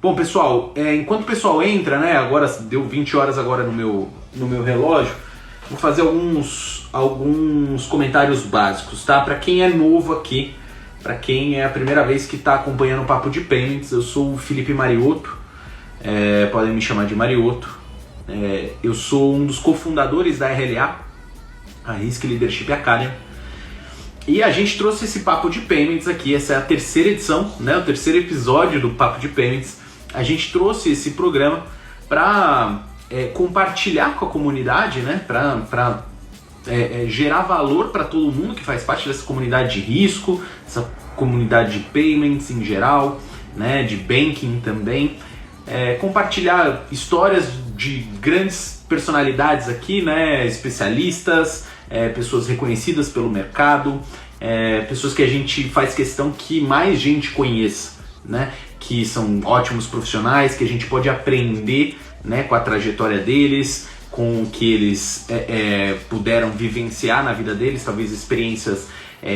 Bom, pessoal, enquanto o pessoal entra, né, agora deu 20 horas agora no meu relógio, vou fazer alguns comentários básicos, tá? Para quem é novo aqui, para quem é a primeira vez que está acompanhando o Papo de Payments, eu sou o Felipe Mariotto, podem me chamar de Mariotto. Eu sou um dos cofundadores da RLA, a Risk Leadership Academy, e a gente trouxe esse Papo de Payments aqui, essa é a terceira edição, né, o terceiro episódio do Papo de Payments. A gente trouxe esse programa para compartilhar com a comunidade, né, para gerar valor para todo mundo que faz parte dessa comunidade de risco, essa comunidade de payments em geral, né, de banking também. Compartilhar histórias de grandes personalidades aqui, né, especialistas, pessoas reconhecidas pelo mercado, pessoas que a gente faz questão que mais gente conheça, né, que são ótimos profissionais, que a gente pode aprender, né, com a trajetória deles, com o que eles puderam vivenciar na vida deles, talvez experiências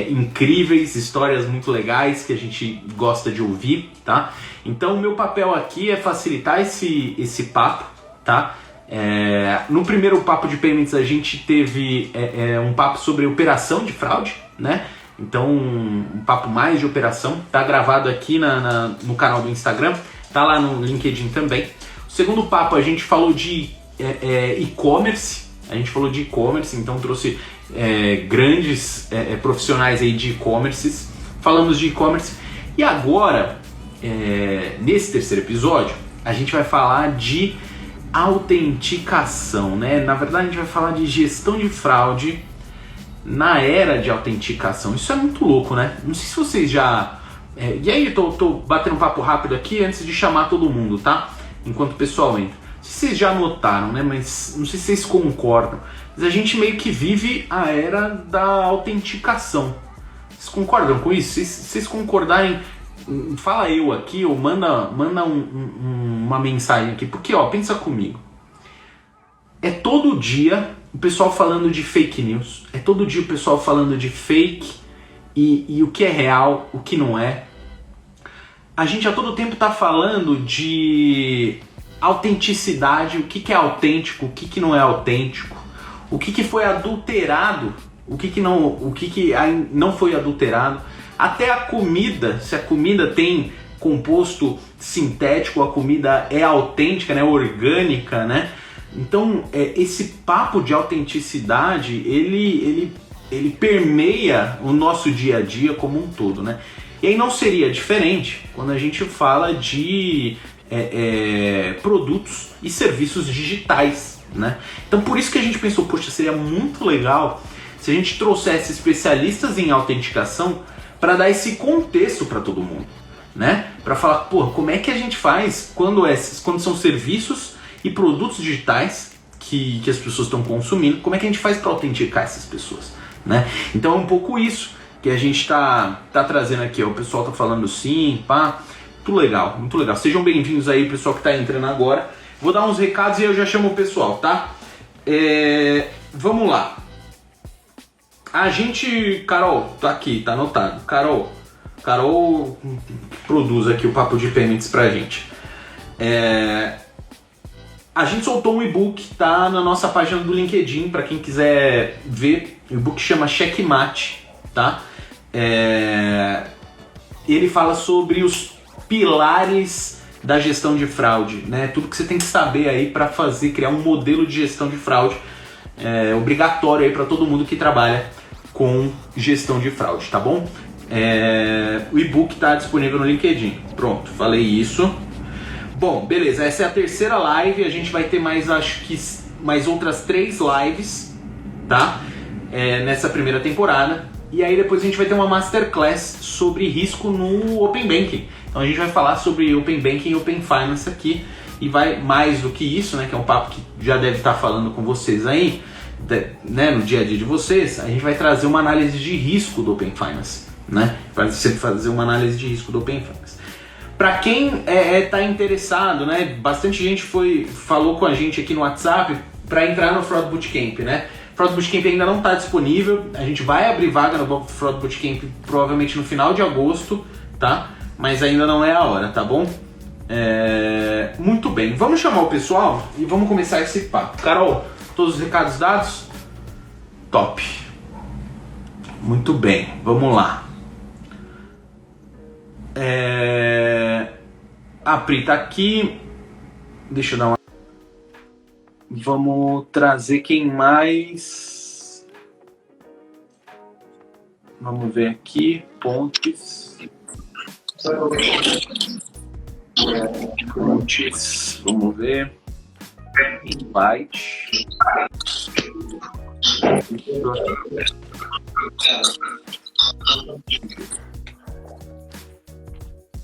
incríveis, histórias muito legais que a gente gosta de ouvir, tá? Então o meu papel aqui é facilitar esse papo, tá? No primeiro Papo de Payments a gente teve um papo sobre operação de fraude, né? Então um papo mais de operação, tá gravado aqui no canal do Instagram, tá lá no LinkedIn também. O segundo papo a gente falou de e-commerce, então trouxe grandes profissionais aí de e-commerce, falamos de e-commerce, e agora, nesse terceiro episódio, a gente vai falar de autenticação, né? Na verdade a gente vai falar de gestão de fraude na era de autenticação. Isso é muito louco, né? Não sei se vocês já... E aí, eu tô batendo um papo rápido aqui antes de chamar todo mundo, tá? Enquanto o pessoal entra. Não sei se vocês já notaram, né? Mas não sei se vocês concordam. Mas a gente meio que vive a era da autenticação. Vocês concordam com isso? Se vocês concordarem, fala eu aqui ou manda uma mensagem aqui. Porque, ó, pensa comigo. É todo dia o pessoal falando de fake news. É todo dia o pessoal falando de fake e o que é real, o que não é. A gente a todo tempo tá falando de autenticidade, o que é autêntico, o que não é autêntico, o que foi adulterado, o que não foi adulterado, até a comida, se a comida tem composto sintético, a comida é autêntica, né, orgânica, né? Então esse papo de autenticidade, ele permeia o nosso dia a dia como um todo, né? E aí não seria diferente quando a gente fala de produtos e serviços digitais, né? Então por isso que a gente pensou, poxa, seria muito legal se a gente trouxesse especialistas em autenticação para dar esse contexto para todo mundo, né? Para falar, pô, como é que a gente faz quando são serviços e produtos digitais que as pessoas estão consumindo, como é que a gente faz para autenticar essas pessoas, né? Então é um pouco isso que a gente tá trazendo aqui, ó. O pessoal tá falando sim, pá, muito legal, muito legal. Sejam bem-vindos aí, pessoal que tá entrando agora. Vou dar uns recados e eu já chamo o pessoal, tá? Vamos lá. A gente, Carol, tá aqui, tá anotado. Carol produz aqui o Papo de Payments pra gente. A gente soltou um e-book, tá na nossa página do LinkedIn, para quem quiser ver. O e-book chama Checkmate, tá? Ele fala sobre os pilares da gestão de fraude, né? Tudo que você tem que saber aí para criar um modelo de gestão de fraude obrigatório aí para todo mundo que trabalha com gestão de fraude, tá bom? O e-book tá disponível no LinkedIn. Pronto, falei isso. Bom, beleza, essa é a terceira live, a gente vai ter mais outras 3 lives, tá? Nessa primeira temporada. E aí depois a gente vai ter uma masterclass sobre risco no Open Banking. Então a gente vai falar sobre Open Banking e Open Finance aqui. E vai mais do que isso, né? Que é um papo que já deve estar falando com vocês aí, né, no dia a dia de vocês. A gente vai trazer uma análise de risco do Open Finance, né? Vai fazer uma análise de risco do Open Finance. Para quem tá interessado, né? Bastante gente falou com a gente aqui no WhatsApp para entrar no Fraud Bootcamp, né? Fraud Bootcamp ainda não está disponível, a gente vai abrir vaga no Fraud Bootcamp provavelmente no final de agosto, tá? Mas ainda não é a hora, tá bom? Muito bem, vamos chamar o pessoal e vamos começar esse papo. Carol, todos os recados dados? Top. Muito bem, vamos lá. A Pri tá aqui. Deixa eu dar uma... Vamos trazer quem mais... Vamos ver aqui. Pontes. Vamos ver. Invite.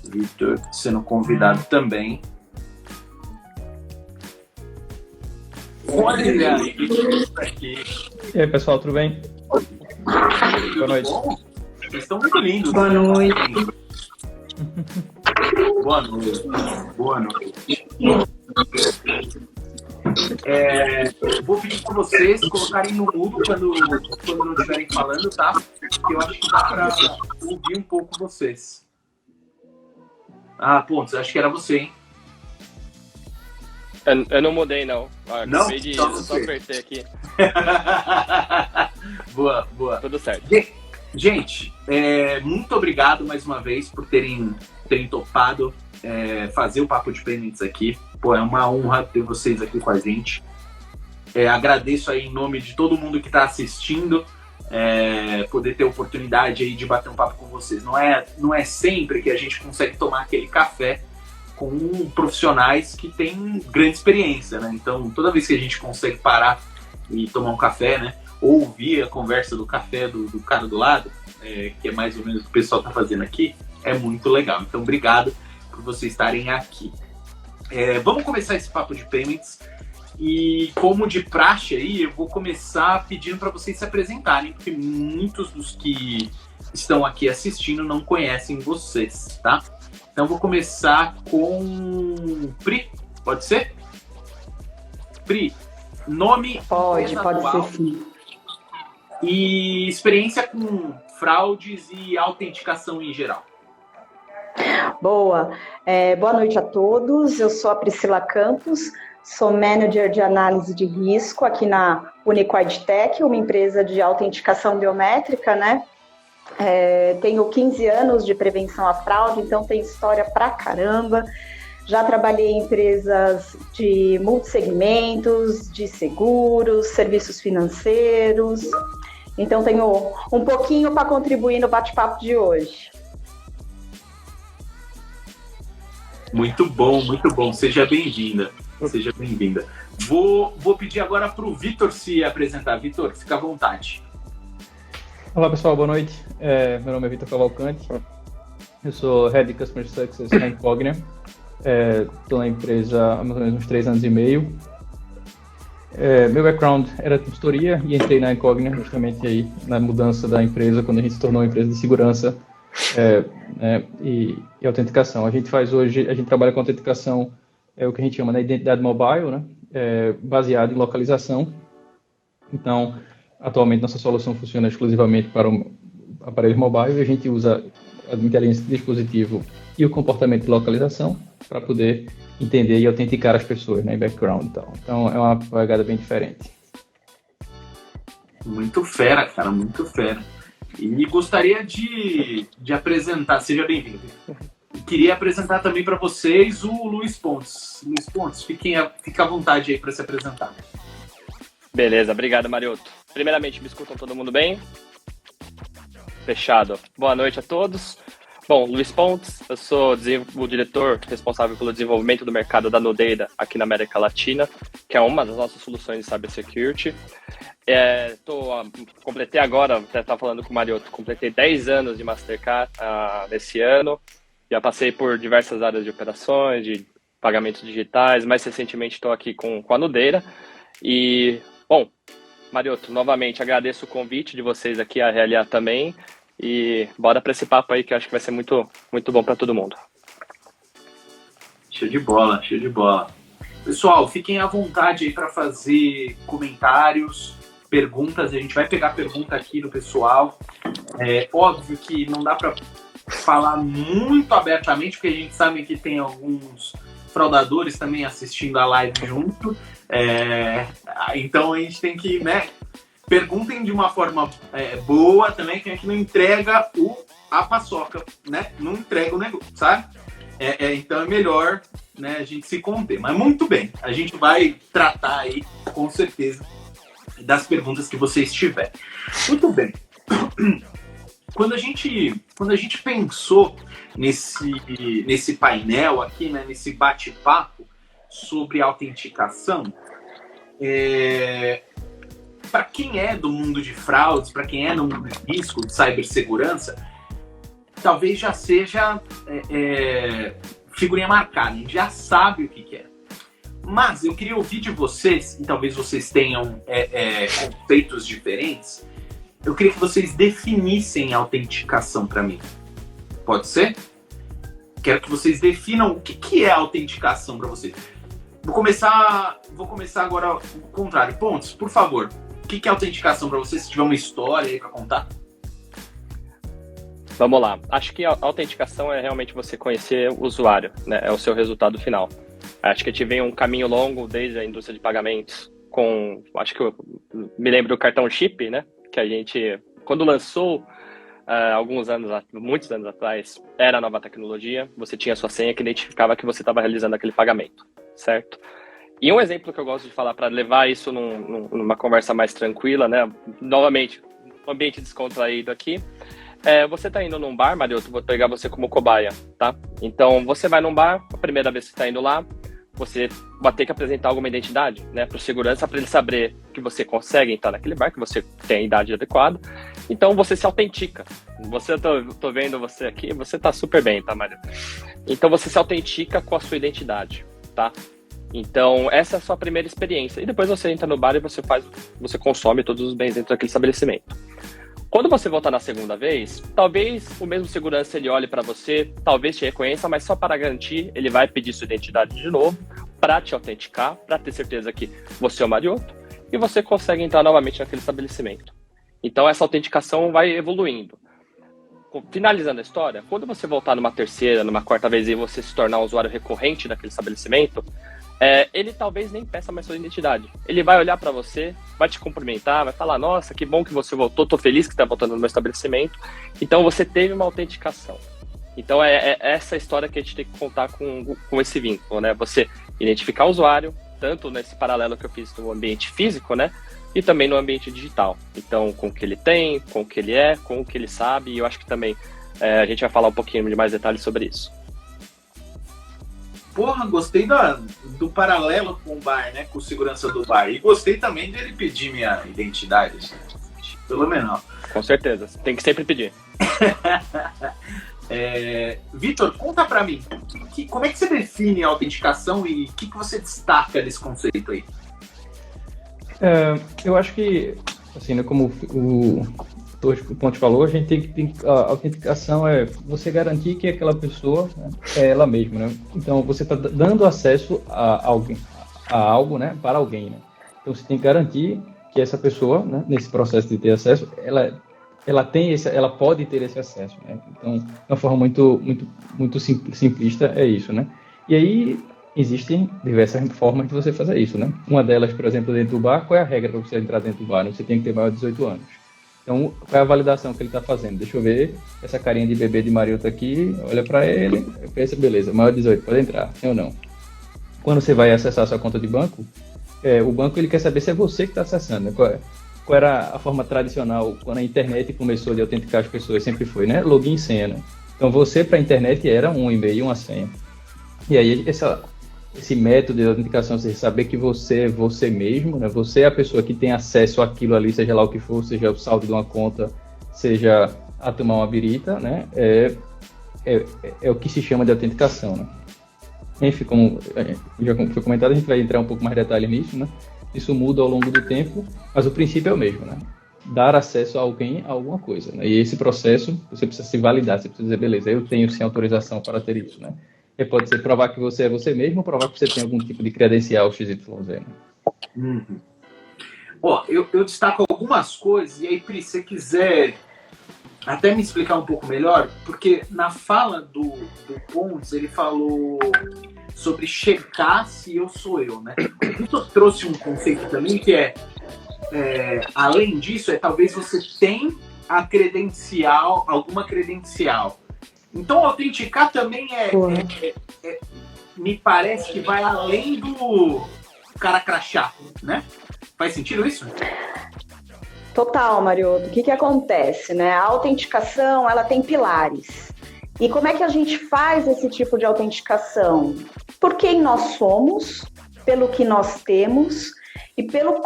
Vitor sendo convidado também. Olha aqui. E aí, pessoal, tudo bem? Boa noite. Vocês estão muito lindos. Boa noite. Boa noite. Boa noite. Vou pedir para vocês colocarem no mudo quando não estiverem falando, tá? Porque eu acho que dá para ouvir um pouco vocês. Ah, Pontes, acho que era você, hein? Eu não mudei, não. Não? Acabei de só apertei aqui. Boa, boa. Tudo certo. Gente, muito obrigado mais uma vez por terem topado fazer o Papo de Payments aqui. Pô, é uma honra ter vocês aqui com a gente. Agradeço aí em nome de todo mundo que está assistindo, poder ter a oportunidade aí de bater um papo com vocês. Não é sempre que a gente consegue tomar aquele café com profissionais que têm grande experiência, né? Então, toda vez que a gente consegue parar e tomar um café, né? Ou ouvir a conversa do café do cara do lado, que é mais ou menos o que o pessoal está fazendo aqui, é muito legal. Então, obrigado por vocês estarem aqui. Vamos começar esse Papo de Payments. E como de praxe aí, eu vou começar pedindo para vocês se apresentarem, porque muitos dos que estão aqui assistindo não conhecem vocês, tá? Então vou começar com Pri, pode ser? Pri, nome, Pode atual, ser sim. E experiência com fraudes e autenticação em geral. Boa. Boa noite a todos. Eu sou a Priscila Campos, sou manager de análise de risco aqui na Uniquad Tech, uma empresa de autenticação biométrica, né? Tenho 15 anos de prevenção à fraude, então tem história pra caramba. Já trabalhei em empresas de multissegmentos, de seguros, serviços financeiros. Então tenho um pouquinho para contribuir no bate-papo de hoje. Muito bom, muito bom. Seja bem-vinda. Seja bem-vinda. Vou pedir agora para o Vitor se apresentar. Vitor, fica à vontade. Olá, pessoal, boa noite. Meu nome é Vitor Cavalcante. Eu sou Head de Customer Success na Incognia. Estou na empresa há mais ou menos uns 3 anos e meio. Meu background era consultoria e entrei na Incognia justamente aí na mudança da empresa, quando a gente se tornou uma empresa de segurança e autenticação. A gente trabalha com autenticação, o que a gente chama de identidade mobile, né? Baseado em localização. Então, atualmente nossa solução funciona exclusivamente para aparelhos mobile e a gente usa a inteligência de dispositivo e o comportamento de localização para poder entender e autenticar as pessoas, né, em background e tal. Então é uma pegada bem diferente. Muito fera, cara, muito fera. E gostaria de apresentar, seja bem-vindo. Queria apresentar também para vocês o Luiz Pontes. Luiz Pontes, fica à vontade aí para se apresentar. Beleza, obrigado, Marioto. Primeiramente, me escutam todo mundo bem? Fechado. Boa noite a todos. Bom, Luiz Pontes, eu sou o diretor responsável pelo desenvolvimento do mercado da Nudeira aqui na América Latina, que é uma das nossas soluções de cybersecurity. Completei agora, até estava falando com o Marioto, completei 10 anos de Mastercard nesse ano. Já passei por diversas áreas de operações, de pagamentos digitais, mais recentemente estou aqui com a Nudeira. E, bom, Marioto, novamente agradeço o convite de vocês aqui, a Realia também. E bora para esse papo aí que eu acho que vai ser muito, muito bom para todo mundo. Show de bola, show de bola. Pessoal, fiquem à vontade aí para fazer comentários, perguntas. A gente vai pegar pergunta aqui do pessoal. Óbvio que não dá para falar muito abertamente, porque a gente sabe que tem alguns fraudadores também assistindo a live junto. Então a gente tem que, né? Perguntem de uma forma boa também, que a gente não entrega a paçoca, né? Não entrega o negócio, sabe? Então é melhor, né, a gente se conter. Mas muito bem, a gente vai tratar aí, com certeza, das perguntas que vocês tiverem. Muito bem. Quando a gente pensou nesse painel aqui, né, nesse bate-papo sobre autenticação, para quem é do mundo de fraudes, para quem é no mundo de risco, de cibersegurança, talvez já seja figurinha marcada, a gente já sabe o que é. Mas eu queria ouvir de vocês, e talvez vocês tenham conceitos diferentes, eu queria que vocês definissem a autenticação para mim. Pode ser? Quero que vocês definam o que é a autenticação para vocês. Vou começar agora ao contrário. Pontes, por favor. O que é autenticação para vocês? Se tiver uma história aí para contar. Vamos lá. Acho que a autenticação é realmente você conhecer o usuário, né? É o seu resultado final. Acho que a gente vem um caminho longo desde a indústria de pagamentos acho que eu me lembro do cartão chip, né? Que a gente, quando lançou, muitos anos atrás, era nova tecnologia, você tinha sua senha que identificava que você estava realizando aquele pagamento, certo? E um exemplo que eu gosto de falar para levar isso numa conversa mais tranquila, né? Novamente, um ambiente descontraído aqui. Você está indo num bar, Marioto, vou pegar você como cobaia, tá? Então, você vai num bar, a primeira vez que está indo lá, você vai ter que apresentar alguma identidade, né, para o segurança, para ele saber que você consegue entrar naquele bar, que você tem a idade adequada. Então, você se autentica. Tô vendo você aqui, você tá super bem, tá, Mário? Então, você se autentica com a sua identidade, tá? Então, essa é a sua primeira experiência. E depois você entra no bar e você consome todos os bens dentro daquele estabelecimento. Quando você voltar na segunda vez, talvez o mesmo segurança ele olhe para você, talvez te reconheça, mas só para garantir, ele vai pedir sua identidade de novo para te autenticar, para ter certeza que você é o Marioto e você consegue entrar novamente naquele estabelecimento. Então essa autenticação vai evoluindo. Finalizando a história, quando você voltar numa terceira, numa quarta vez e você se tornar um usuário recorrente daquele estabelecimento, ele talvez nem peça mais sua identidade. Ele vai olhar para você, vai te cumprimentar, vai falar, nossa, que bom que você voltou, tô feliz que está voltando no meu estabelecimento. Então você teve uma autenticação. Então é essa história que a gente tem que contar com esse vínculo, né? Você identificar o usuário, tanto nesse paralelo que eu fiz no ambiente físico, né? E também no ambiente digital. Então, com o que ele tem, com o que ele é, com o que ele sabe, e eu acho que também a gente vai falar um pouquinho de mais detalhes sobre isso. Porra, gostei do paralelo com o bar, né? Com o segurança do bar. E gostei também dele pedir minha identidade. Pelo menos. Com certeza. Tem que sempre pedir. Vitor, conta pra mim. Como é que você define a autenticação e o que você destaca desse conceito aí? Eu acho que, assim, né, como o Ponte falou, a gente tem a autenticação é você garantir que aquela pessoa, né, é ela mesma, né? Então você está dando acesso a algo, né, para alguém, né? Então você tem que garantir que essa pessoa, né, nesse processo de ter acesso, ela pode ter esse acesso, né? Então, de uma forma muito simplista é isso, né? E aí existem diversas formas de você fazer isso, né? Uma delas, por exemplo, dentro do bar, qual é a regra para você entrar dentro do bar? Você tem que ter maior de 18 anos. Então, qual é a validação que ele está fazendo? Deixa eu ver, essa carinha de bebê de Marioto aqui, olha para ele, pensa, beleza, maior de 18, pode entrar, sim ou não? Quando você vai acessar a sua conta de banco, o banco ele quer saber se é você que está acessando, né? Qual era a forma tradicional, quando a internet começou a autenticar as pessoas, sempre foi, né? Login e senha, né? Então, você para a internet era um e-mail, uma senha. E aí, esse método de autenticação, você saber que você é você mesmo, né? Você é a pessoa que tem acesso àquilo ali, seja lá o que for, seja o saldo de uma conta, seja a tomar uma birita, né? É o que se chama de autenticação, né? Enfim, como já foi comentado, a gente vai entrar um pouco mais de detalhe nisso, né? Isso muda ao longo do tempo, mas o princípio é o mesmo, né? Dar acesso a alguém a alguma coisa, né? E esse processo, você precisa se validar, você precisa dizer, beleza, eu tenho sim autorização para ter isso, né? Pode ser provar que você é você mesmo ou provar que você tem algum tipo de credencial XYZ. Né? Uhum. Ó, eu destaco algumas coisas, e aí, Pri, se você quiser até me explicar um pouco melhor, porque na fala do Pontes, ele falou sobre checar se eu sou eu, né? O Vitor trouxe um conceito também que além disso, talvez você tenha a credencial, alguma credencial. Então, autenticar também me parece que vai além do cara crachá, né? Faz sentido isso? Total, Marioto. O que acontece, né? A autenticação, ela tem pilares. E como é que a gente faz esse tipo de autenticação? Por quem nós somos, pelo que nós temos e pelo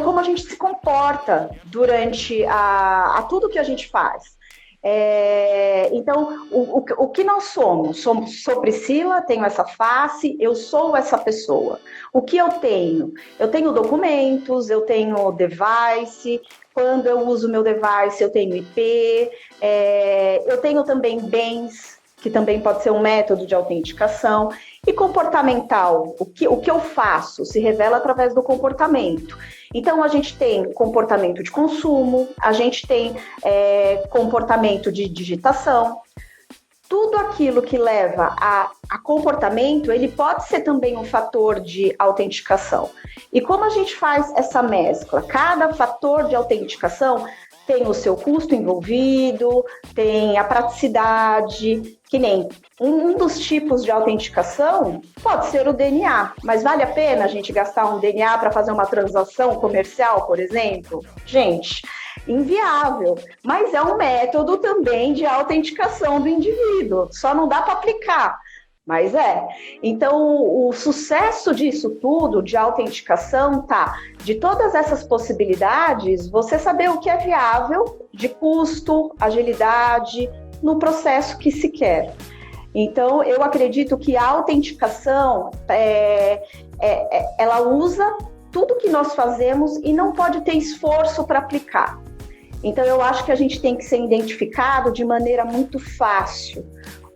como a gente se comporta durante a tudo que a gente faz. Então, o que nós somos? Sou Priscila, tenho essa face, eu sou essa pessoa. O que eu tenho? Eu tenho documentos, eu tenho device. Quando eu uso meu device, eu tenho IP. Eu tenho também bens, que também pode ser um método de autenticação. E comportamental, o que eu faço se revela através do comportamento. Então, a gente tem comportamento de consumo, a gente tem comportamento de digitação. Tudo aquilo que leva a comportamento, ele pode ser também um fator de autenticação. E como a gente faz essa mescla? Cada fator de autenticação tem o seu custo envolvido, tem a praticidade, que nem um dos tipos de autenticação pode ser o DNA, mas vale a pena a gente gastar um DNA para fazer uma transação comercial, por exemplo? Gente, inviável, mas é um método também de autenticação do indivíduo, só não dá para aplicar. Mas Então, o sucesso disso tudo, de autenticação, de todas essas possibilidades, você saber o que é viável, de custo, agilidade, no processo que se quer. Então, eu acredito que a autenticação, ela usa tudo que nós fazemos e não pode ter esforço para aplicar. Então, eu acho que a gente tem que ser identificado de maneira muito fácil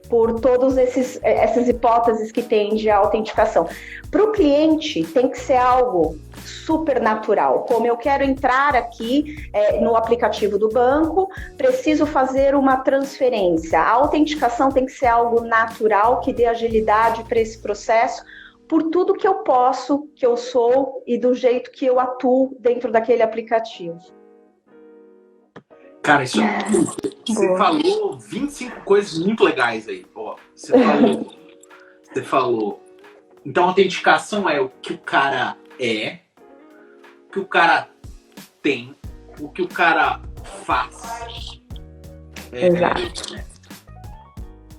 por todas essas hipóteses que tem de autenticação. Para o cliente, tem que ser algo super natural. Como eu quero entrar aqui no aplicativo do banco, preciso fazer uma transferência. A autenticação tem que ser algo natural, que dê agilidade para esse processo, por tudo que eu posso, que eu sou e do jeito que eu atuo dentro daquele aplicativo. Cara, isso você falou 25 coisas muito legais aí. Ó, você falou. Então, a autenticação é o que o cara é, o que o cara tem, o que o cara faz. Exato.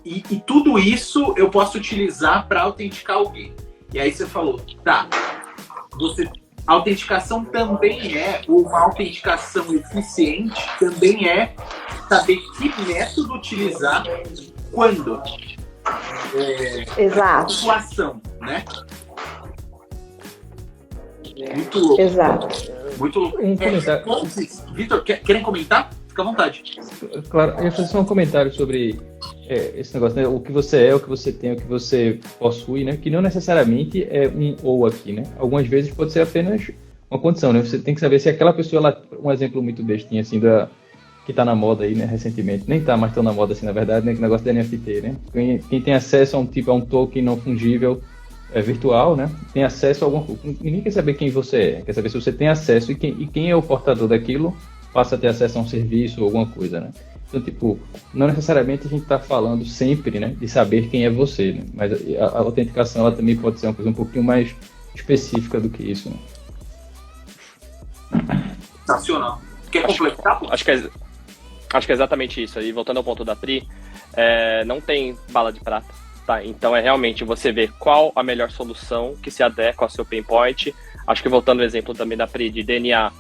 E tudo isso eu posso utilizar para autenticar alguém. E aí você falou, a autenticação também uma autenticação eficiente, também saber que método utilizar quando. Exato. Situação, né? Muito louco. Exato. Muito louco. Um comentário. Vitor, querem comentar? Fica à vontade. Claro, eu ia fazer só um comentário sobre esse negócio, né? O que você é, o que você tem, o que você possui, né? Que não necessariamente é um ou aqui, né? Algumas vezes pode ser apenas uma condição, né? Você tem que saber se aquela pessoa, um exemplo muito bestinho, assim, que tá na moda aí, né, recentemente, nem tá mais tão na moda assim, na verdade, né? Que negócio da NFT, né? Quem tem acesso a um token não fungível virtual, né? Tem acesso a alguma coisa. Ninguém quer saber quem você é, quer saber se você tem acesso e quem é o portador daquilo passa a ter acesso a um serviço ou alguma coisa, né? Então, tipo, não necessariamente a gente está falando sempre, né, de saber quem é você, né? Mas a autenticação, ela também pode ser uma coisa um pouquinho mais específica do que isso, né? Sensacional. Quer completar? Acho que é exatamente isso. E voltando ao ponto da Pri, não tem bala de prata, tá? Então realmente você ver qual a melhor solução que se adequa ao seu pain point. Acho que voltando ao exemplo também da Pri de DNA,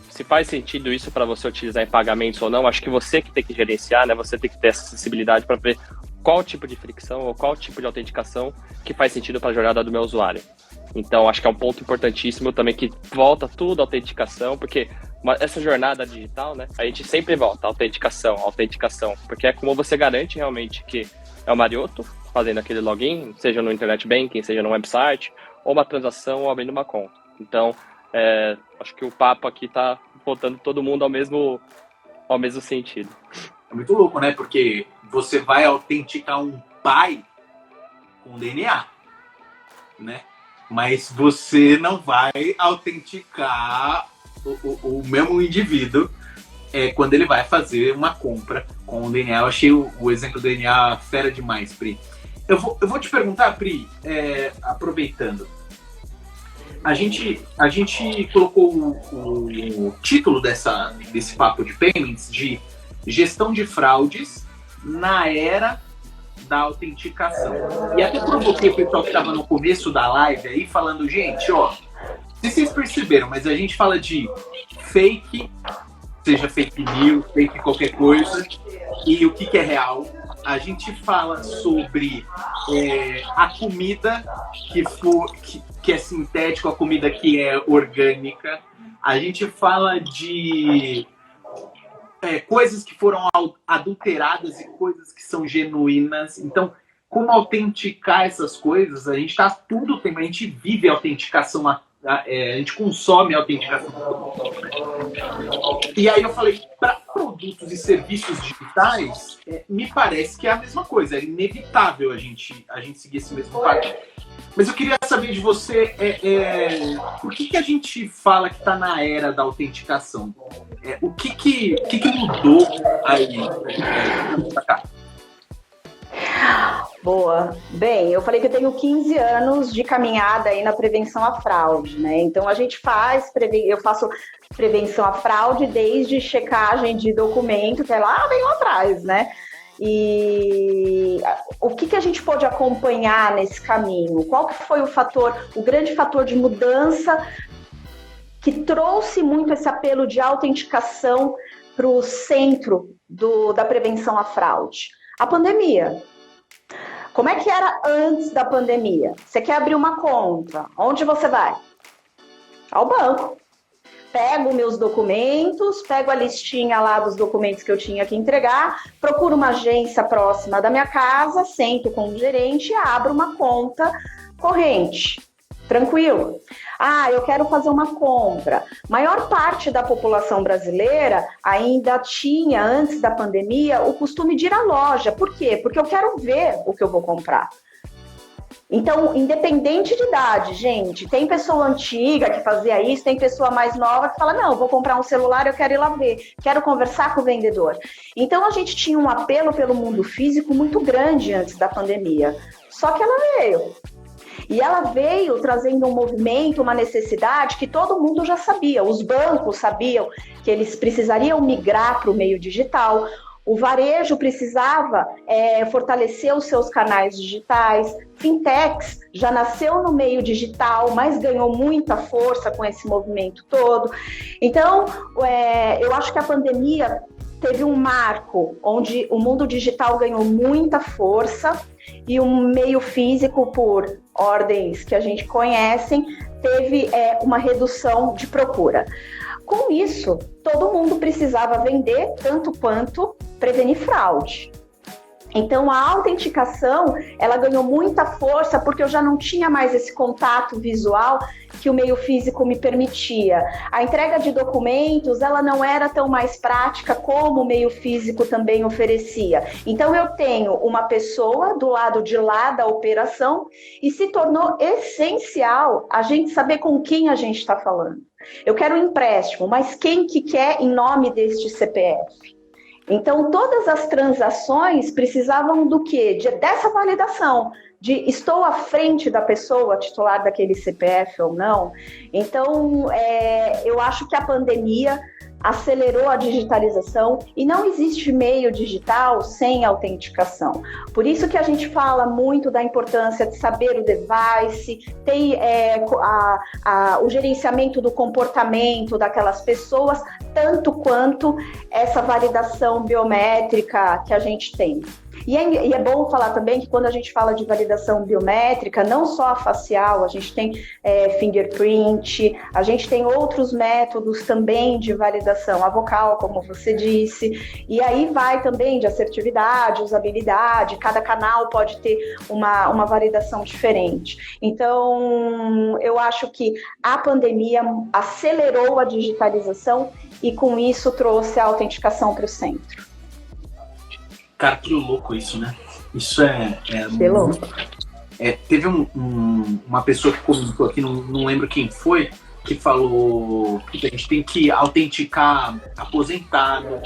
se faz sentido isso para você utilizar em pagamentos ou não, acho que você que tem que gerenciar, né? Você tem que ter essa acessibilidade para ver qual tipo de fricção ou qual tipo de autenticação que faz sentido para a jornada do meu usuário. Então, acho que é um ponto importantíssimo também que volta tudo à autenticação, porque essa jornada digital, né? A gente sempre volta autenticação, porque é como você garante realmente que é o Marioto fazendo aquele login, seja no Internet Banking, seja no website, ou uma transação ou abrindo uma conta. Então, acho que o papo aqui está botando todo mundo ao mesmo sentido. É muito louco, né? Porque você vai autenticar um pai com DNA, né? Mas você não vai autenticar o mesmo indivíduo quando ele vai fazer uma compra com o DNA. Eu achei o exemplo do DNA fera demais, Pri. Eu vou te perguntar, Pri, aproveitando. A gente colocou o título desse papo de payments de gestão de fraudes na era da autenticação. E até provoquei o pessoal que estava no começo da live aí falando, gente, ó, não sei se vocês perceberam, mas a gente fala de fake, seja fake news, fake qualquer coisa, e o que é real. A gente fala sobre a comida que é sintética, a comida que é orgânica. A gente fala de coisas que foram adulteradas e coisas que são genuínas. Então, como autenticar essas coisas? A gente está tudo tempo, a gente vive a autenticação, a gente consome a autenticação. E aí eu falei, para produtos e serviços digitais, me parece que é a mesma coisa, é inevitável a gente seguir esse mesmo padrão. Mas eu queria saber de você, por que a gente fala que está na era da autenticação? O que mudou aí? Boa. Bem, eu falei que eu tenho 15 anos de caminhada aí na prevenção à fraude, né? Então eu faço prevenção à fraude desde checagem de documento, que é bem lá atrás, né? E o que a gente pôde acompanhar nesse caminho? Qual que foi o grande fator de mudança que trouxe muito esse apelo de autenticação para o centro da prevenção à fraude? A pandemia. Como é que era antes da pandemia? Você quer abrir uma conta? Onde você vai? Ao banco. Pego meus documentos, pego a listinha lá dos documentos que eu tinha que entregar, procuro uma agência próxima da minha casa, sento com o gerente e abro uma conta corrente. Tranquilo. Eu quero fazer uma compra. Maior parte da população brasileira ainda tinha, antes da pandemia, o costume de ir à loja. Por quê? Porque eu quero ver o que eu vou comprar. Então, independente de idade, gente, tem pessoa antiga que fazia isso, tem pessoa mais nova que fala, não, vou comprar um celular, eu quero ir lá ver, quero conversar com o vendedor. Então, a gente tinha um apelo pelo mundo físico muito grande antes da pandemia. Só que ela veio. E ela veio trazendo um movimento, uma necessidade que todo mundo já sabia. Os bancos sabiam que eles precisariam migrar para o meio digital. O varejo precisava fortalecer os seus canais digitais. Fintechs já nasceu no meio digital, mas ganhou muita força com esse movimento todo. Então, eu acho que a pandemia teve um marco onde o mundo digital ganhou muita força e o meio físico, por ordens que a gente conhece, teve uma redução de procura. Com isso, todo mundo precisava vender tanto quanto prevenir fraude. Então, a autenticação, ela ganhou muita força porque eu já não tinha mais esse contato visual que o meio físico me permitia. A entrega de documentos, ela não era tão mais prática como o meio físico também oferecia. Então, eu tenho uma pessoa do lado de lá da operação e se tornou essencial a gente saber com quem a gente está falando. Eu quero um empréstimo, mas quem que quer em nome deste CPF? Então, todas as transações precisavam do quê? Dessa validação, de estou à frente da pessoa titular daquele CPF ou não. Então, eu acho que a pandemia acelerou a digitalização e não existe meio digital sem autenticação. Por isso que a gente fala muito da importância de saber o device, tem o gerenciamento do comportamento daquelas pessoas, tanto quanto essa validação biométrica que a gente tem. E é bom falar também que quando a gente fala de validação biométrica, não só a facial, a gente tem fingerprint, a gente tem outros métodos também de validação, a vocal, como você disse, e aí vai também de assertividade, usabilidade, cada canal pode ter uma validação diferente. Então, eu acho que a pandemia acelerou a digitalização e com isso trouxe a autenticação para o centro. Cara, que louco isso, né? Isso Que louco. teve uma pessoa que comentou aqui, não lembro quem foi, que falou que a gente tem que autenticar aposentado.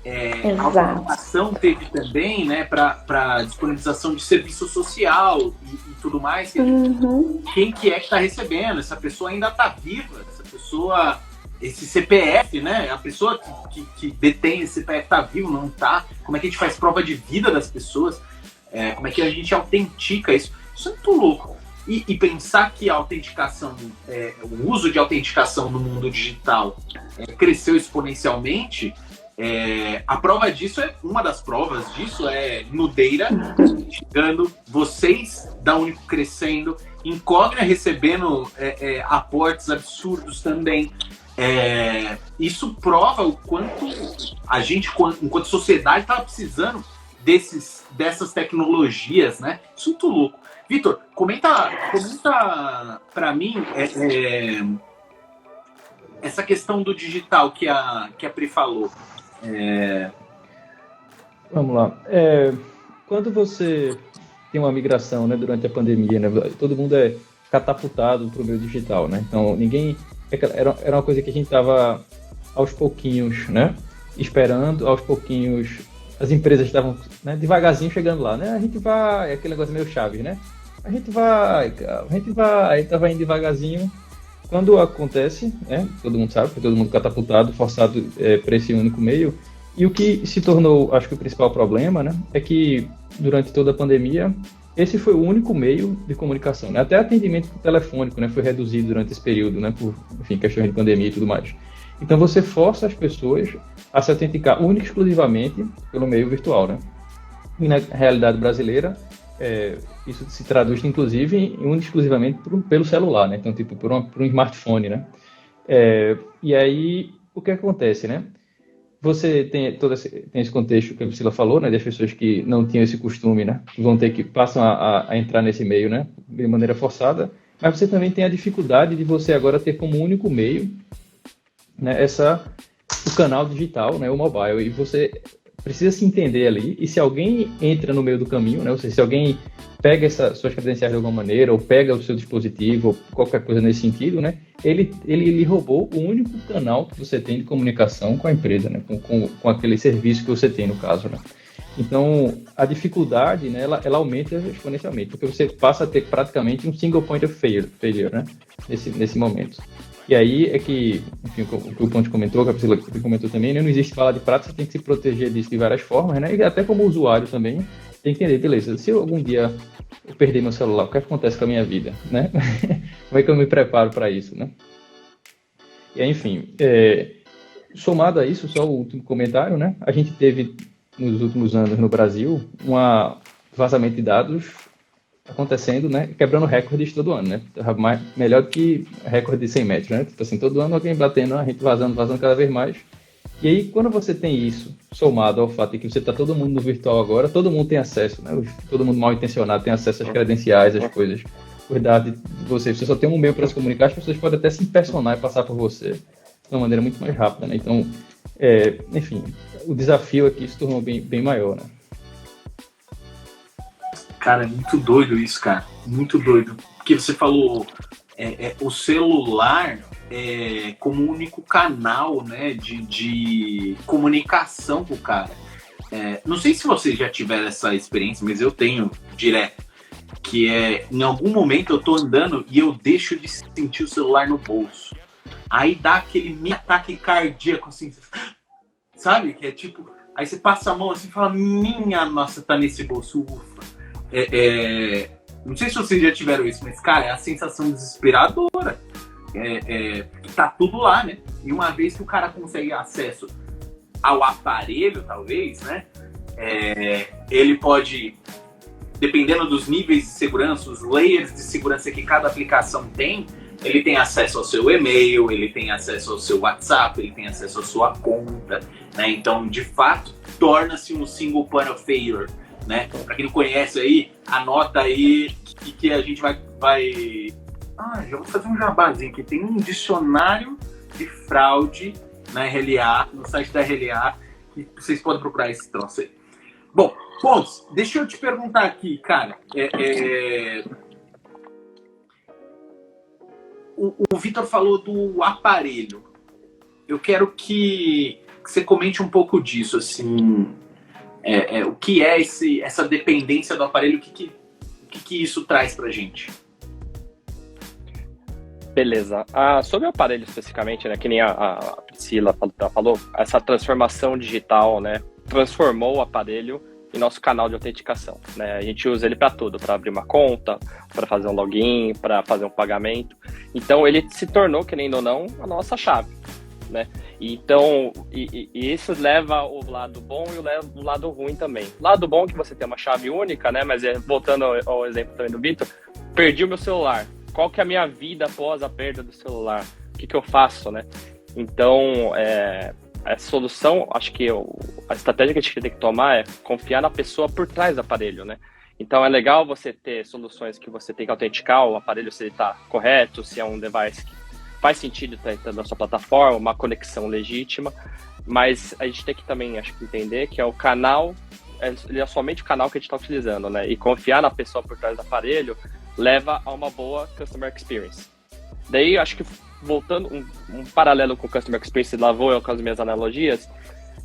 A Exato. autenticação teve também, né, para disponibilização de serviço social e tudo mais. Uhum. Quem que é que está recebendo? Essa pessoa ainda está viva? Essa pessoa, esse CPF, né? A pessoa que detém esse CPF está vivo, não está? Como é que a gente faz prova de vida das pessoas? Como é que a gente autentica isso? Isso é muito louco. E pensar que a autenticação, o uso de autenticação no mundo digital cresceu exponencialmente, a prova disso uma das provas disso é Nudeira chegando, vocês da Único crescendo, Incógnita recebendo aportes absurdos também. Isso prova o quanto a gente, enquanto sociedade, estava precisando dessas tecnologias, né? Isso é muito louco. Vitor, comenta para mim essa questão do digital que a Pri falou. Vamos lá. Quando você tem uma migração, né, durante a pandemia, né, todo mundo é catapultado para o meio digital, né? Então, ninguém... Era uma coisa que a gente estava aos pouquinhos, né, esperando, aos pouquinhos... As empresas estavam, né, devagarzinho chegando lá, né? A gente vai... Aquele negócio meio Chaves, né? A gente vai, aí estava indo devagarzinho. Quando acontece, todo mundo sabe, foi todo mundo catapultado, forçado para esse único meio. E o que se tornou, acho que o principal problema, né, é que durante toda a pandemia, esse foi o único meio de comunicação, né? Até atendimento telefônico, né, foi reduzido durante esse período, né, por, enfim, questões de pandemia e tudo mais. Então você força as pessoas a se autenticar única e exclusivamente pelo meio virtual, né? E na realidade brasileira, isso se traduz, inclusive, exclusivamente pelo celular, né? Então, tipo, por um smartphone, né? E aí, o que acontece, né? Você tem esse contexto que a Priscila falou, né? Das pessoas que não tinham esse costume, né? Passam a entrar nesse meio, né? De maneira forçada. Mas você também tem a dificuldade de você agora ter como único meio, né? O canal digital, né? O mobile. E você precisa se entender ali, e se alguém entra no meio do caminho, né? Ou seja, se alguém pega suas credenciais de alguma maneira, ou pega o seu dispositivo, ou qualquer coisa nesse sentido, né? Ele roubou o único canal que você tem de comunicação com a empresa, né? Com aquele serviço que você tem, no caso, né? Então, a dificuldade, né, ela aumenta exponencialmente, porque você passa a ter praticamente um single point of failure, né? Nesse momento. E aí é que, enfim, o que o Ponte comentou, que a Priscila comentou também, né? Não existe bala de prata, você tem que se proteger disso de várias formas, né? E até como usuário também, tem que entender, beleza, se algum dia eu perder meu celular, o que acontece com a minha vida, né? Como é que eu me preparo para isso, né? E aí, enfim, somado a isso, só o último comentário, né? A gente teve, nos últimos anos no Brasil, um vazamento de dados acontecendo, né, quebrando recordes todo ano, né, melhor do que recorde de 100 metros, né, tipo assim, todo ano alguém batendo, a gente vazando cada vez mais. E aí, quando você tem isso, somado ao fato de que você está todo mundo no virtual agora, todo mundo tem acesso, né, todo mundo mal intencionado tem acesso às credenciais, às coisas, os dados de você só tem um meio para se comunicar, as pessoas podem até se impersonar e passar por você de uma maneira muito mais rápida, né, então, enfim, o desafio aqui se tornou bem maior, né. Cara, é muito doido isso, cara. Muito doido. Porque você falou o celular como único canal, né, de comunicação com o cara. Não sei se vocês já tiveram essa experiência, mas eu tenho direto. Que em algum momento eu tô andando e eu deixo de sentir o celular no bolso. Aí dá aquele mini ataque cardíaco, assim, sabe? Que é tipo... Aí você passa a mão assim e fala, minha nossa, tá nesse bolso, ufa. Não sei se vocês já tiveram isso, mas, cara, é a sensação desesperadora. Tá tudo lá, né? E uma vez que o cara consegue acesso ao aparelho, talvez, né? Ele pode, dependendo dos níveis de segurança, os layers de segurança que cada aplicação tem, ele tem acesso ao seu e-mail, ele tem acesso ao seu WhatsApp, ele tem acesso à sua conta, né? Então, de fato, torna-se um single point of failure. Né? Para quem não conhece aí, anota aí que a gente vai... já vou fazer um jabazinho aqui. Tem um dicionário de fraude na RLA, no site da RLA, que vocês podem procurar esse troço aí. Bom, Pontes, deixa eu te perguntar aqui, cara. O Vitor falou do aparelho. Eu quero que você comente um pouco disso, assim, o que é essa dependência do aparelho, o que isso traz pra gente? Beleza. Sobre o aparelho especificamente, né, que nem a Priscila falou, essa transformação digital, né, transformou o aparelho em nosso canal de autenticação, né? A gente usa ele para tudo, para abrir uma conta, para fazer um login, para fazer um pagamento. Então ele se tornou, querendo ou não, a nossa chave, né? Então, e isso leva o lado bom e o lado ruim também. O lado bom é que você tem uma chave única, né? Mas voltando ao exemplo também do Vitor, perdi o meu celular. Qual que é a minha vida após a perda do celular? O que eu faço, né? Então, a solução, acho que a estratégia que a gente tem que tomar é confiar na pessoa por trás do aparelho, né? Então, é legal você ter soluções que você tem que autenticar o aparelho, se ele está correto, se é um device que faz sentido estar na sua plataforma, uma conexão legítima, mas a gente tem que também, acho que, entender que é o canal, ele é somente o canal que a gente está utilizando, né? E confiar na pessoa por trás do aparelho leva a uma boa Customer Experience. Daí, acho que, voltando um paralelo com o Customer Experience, lá vou eu com as minhas analogias,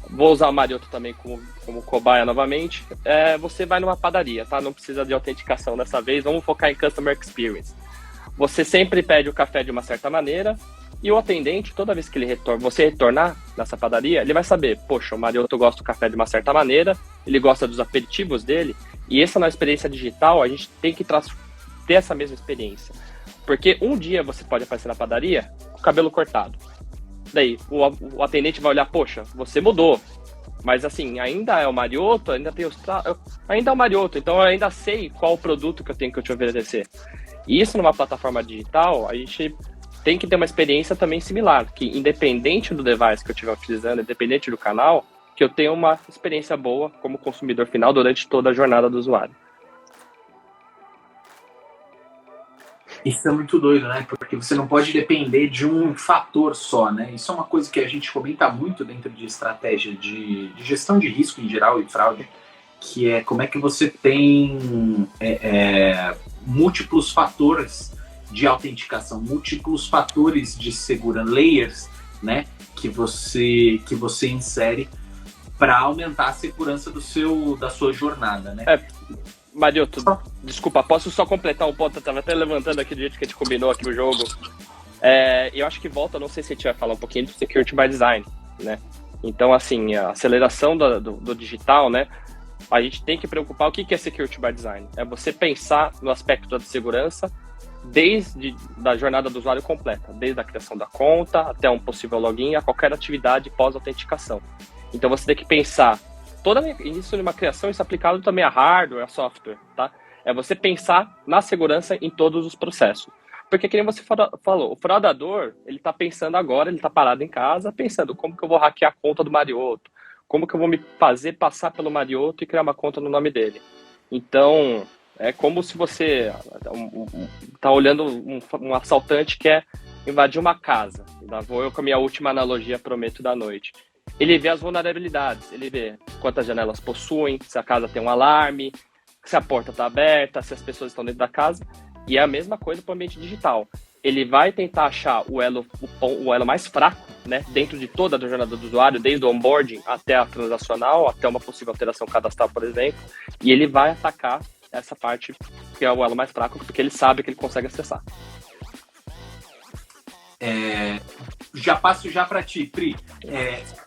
vou usar o Marioto também como cobaia novamente, você vai numa padaria, tá? Não precisa de autenticação dessa vez, vamos focar em Customer Experience. Você sempre pede o café de uma certa maneira e o atendente, toda vez que você retornar nessa padaria, ele vai saber, poxa, o Marioto gosta do café de uma certa maneira, ele gosta dos aperitivos dele, e essa na experiência digital, a gente tem que ter essa mesma experiência. Porque um dia você pode aparecer na padaria com o cabelo cortado. Daí, o atendente vai olhar, poxa, você mudou. Mas assim, ainda é o Marioto, ainda é o Marioto, então eu ainda sei qual o produto que eu tenho que te oferecer. E isso numa plataforma digital, a gente tem que ter uma experiência também similar, que independente do device que eu estiver utilizando, independente do canal, que eu tenha uma experiência boa como consumidor final durante toda a jornada do usuário. Isso é muito doido, né? Porque você não pode depender de um fator só, né? Isso é uma coisa que a gente comenta muito dentro de estratégia de gestão de risco em geral e fraude, que é como é que você tem múltiplos fatores de autenticação, múltiplos fatores de segurança, layers, né? Que você insere para aumentar a segurança da sua jornada, né? Marioto, desculpa, posso só completar um ponto? Eu tava até levantando aqui do jeito que a gente combinou aqui o jogo. Eu acho que volta, não sei se a gente vai falar um pouquinho do Security by Design, né? Então, assim, a aceleração do digital, né? A gente tem que preocupar o que é Security by Design. É você pensar no aspecto da segurança desde da jornada do usuário completa, desde a criação da conta até um possível login, a qualquer atividade pós-autenticação. Então, você tem que pensar isso numa criação, isso aplicado também a hardware, a software, tá? É você pensar na segurança em todos os processos. Porque, como você falou, o fraudador, ele tá pensando agora, ele tá parado em casa, pensando como que eu vou hackear a conta do Marioto, como que eu vou me fazer passar pelo Marioto e criar uma conta no nome dele. Então, é como se você tá olhando um assaltante que quer invadir uma casa. Lá vou eu com a minha última analogia, prometo, da noite. Ele vê as vulnerabilidades, ele vê quantas janelas possuem, se a casa tem um alarme, se a porta está aberta, se as pessoas estão dentro da casa. E é a mesma coisa para o ambiente digital. Ele vai tentar achar o elo mais fraco, né, dentro de toda a jornada do usuário, desde o onboarding até a transacional, até uma possível alteração cadastral, por exemplo, e ele vai atacar essa parte que é o elo mais fraco, porque ele sabe que ele consegue acessar. Já passo para ti, Pri.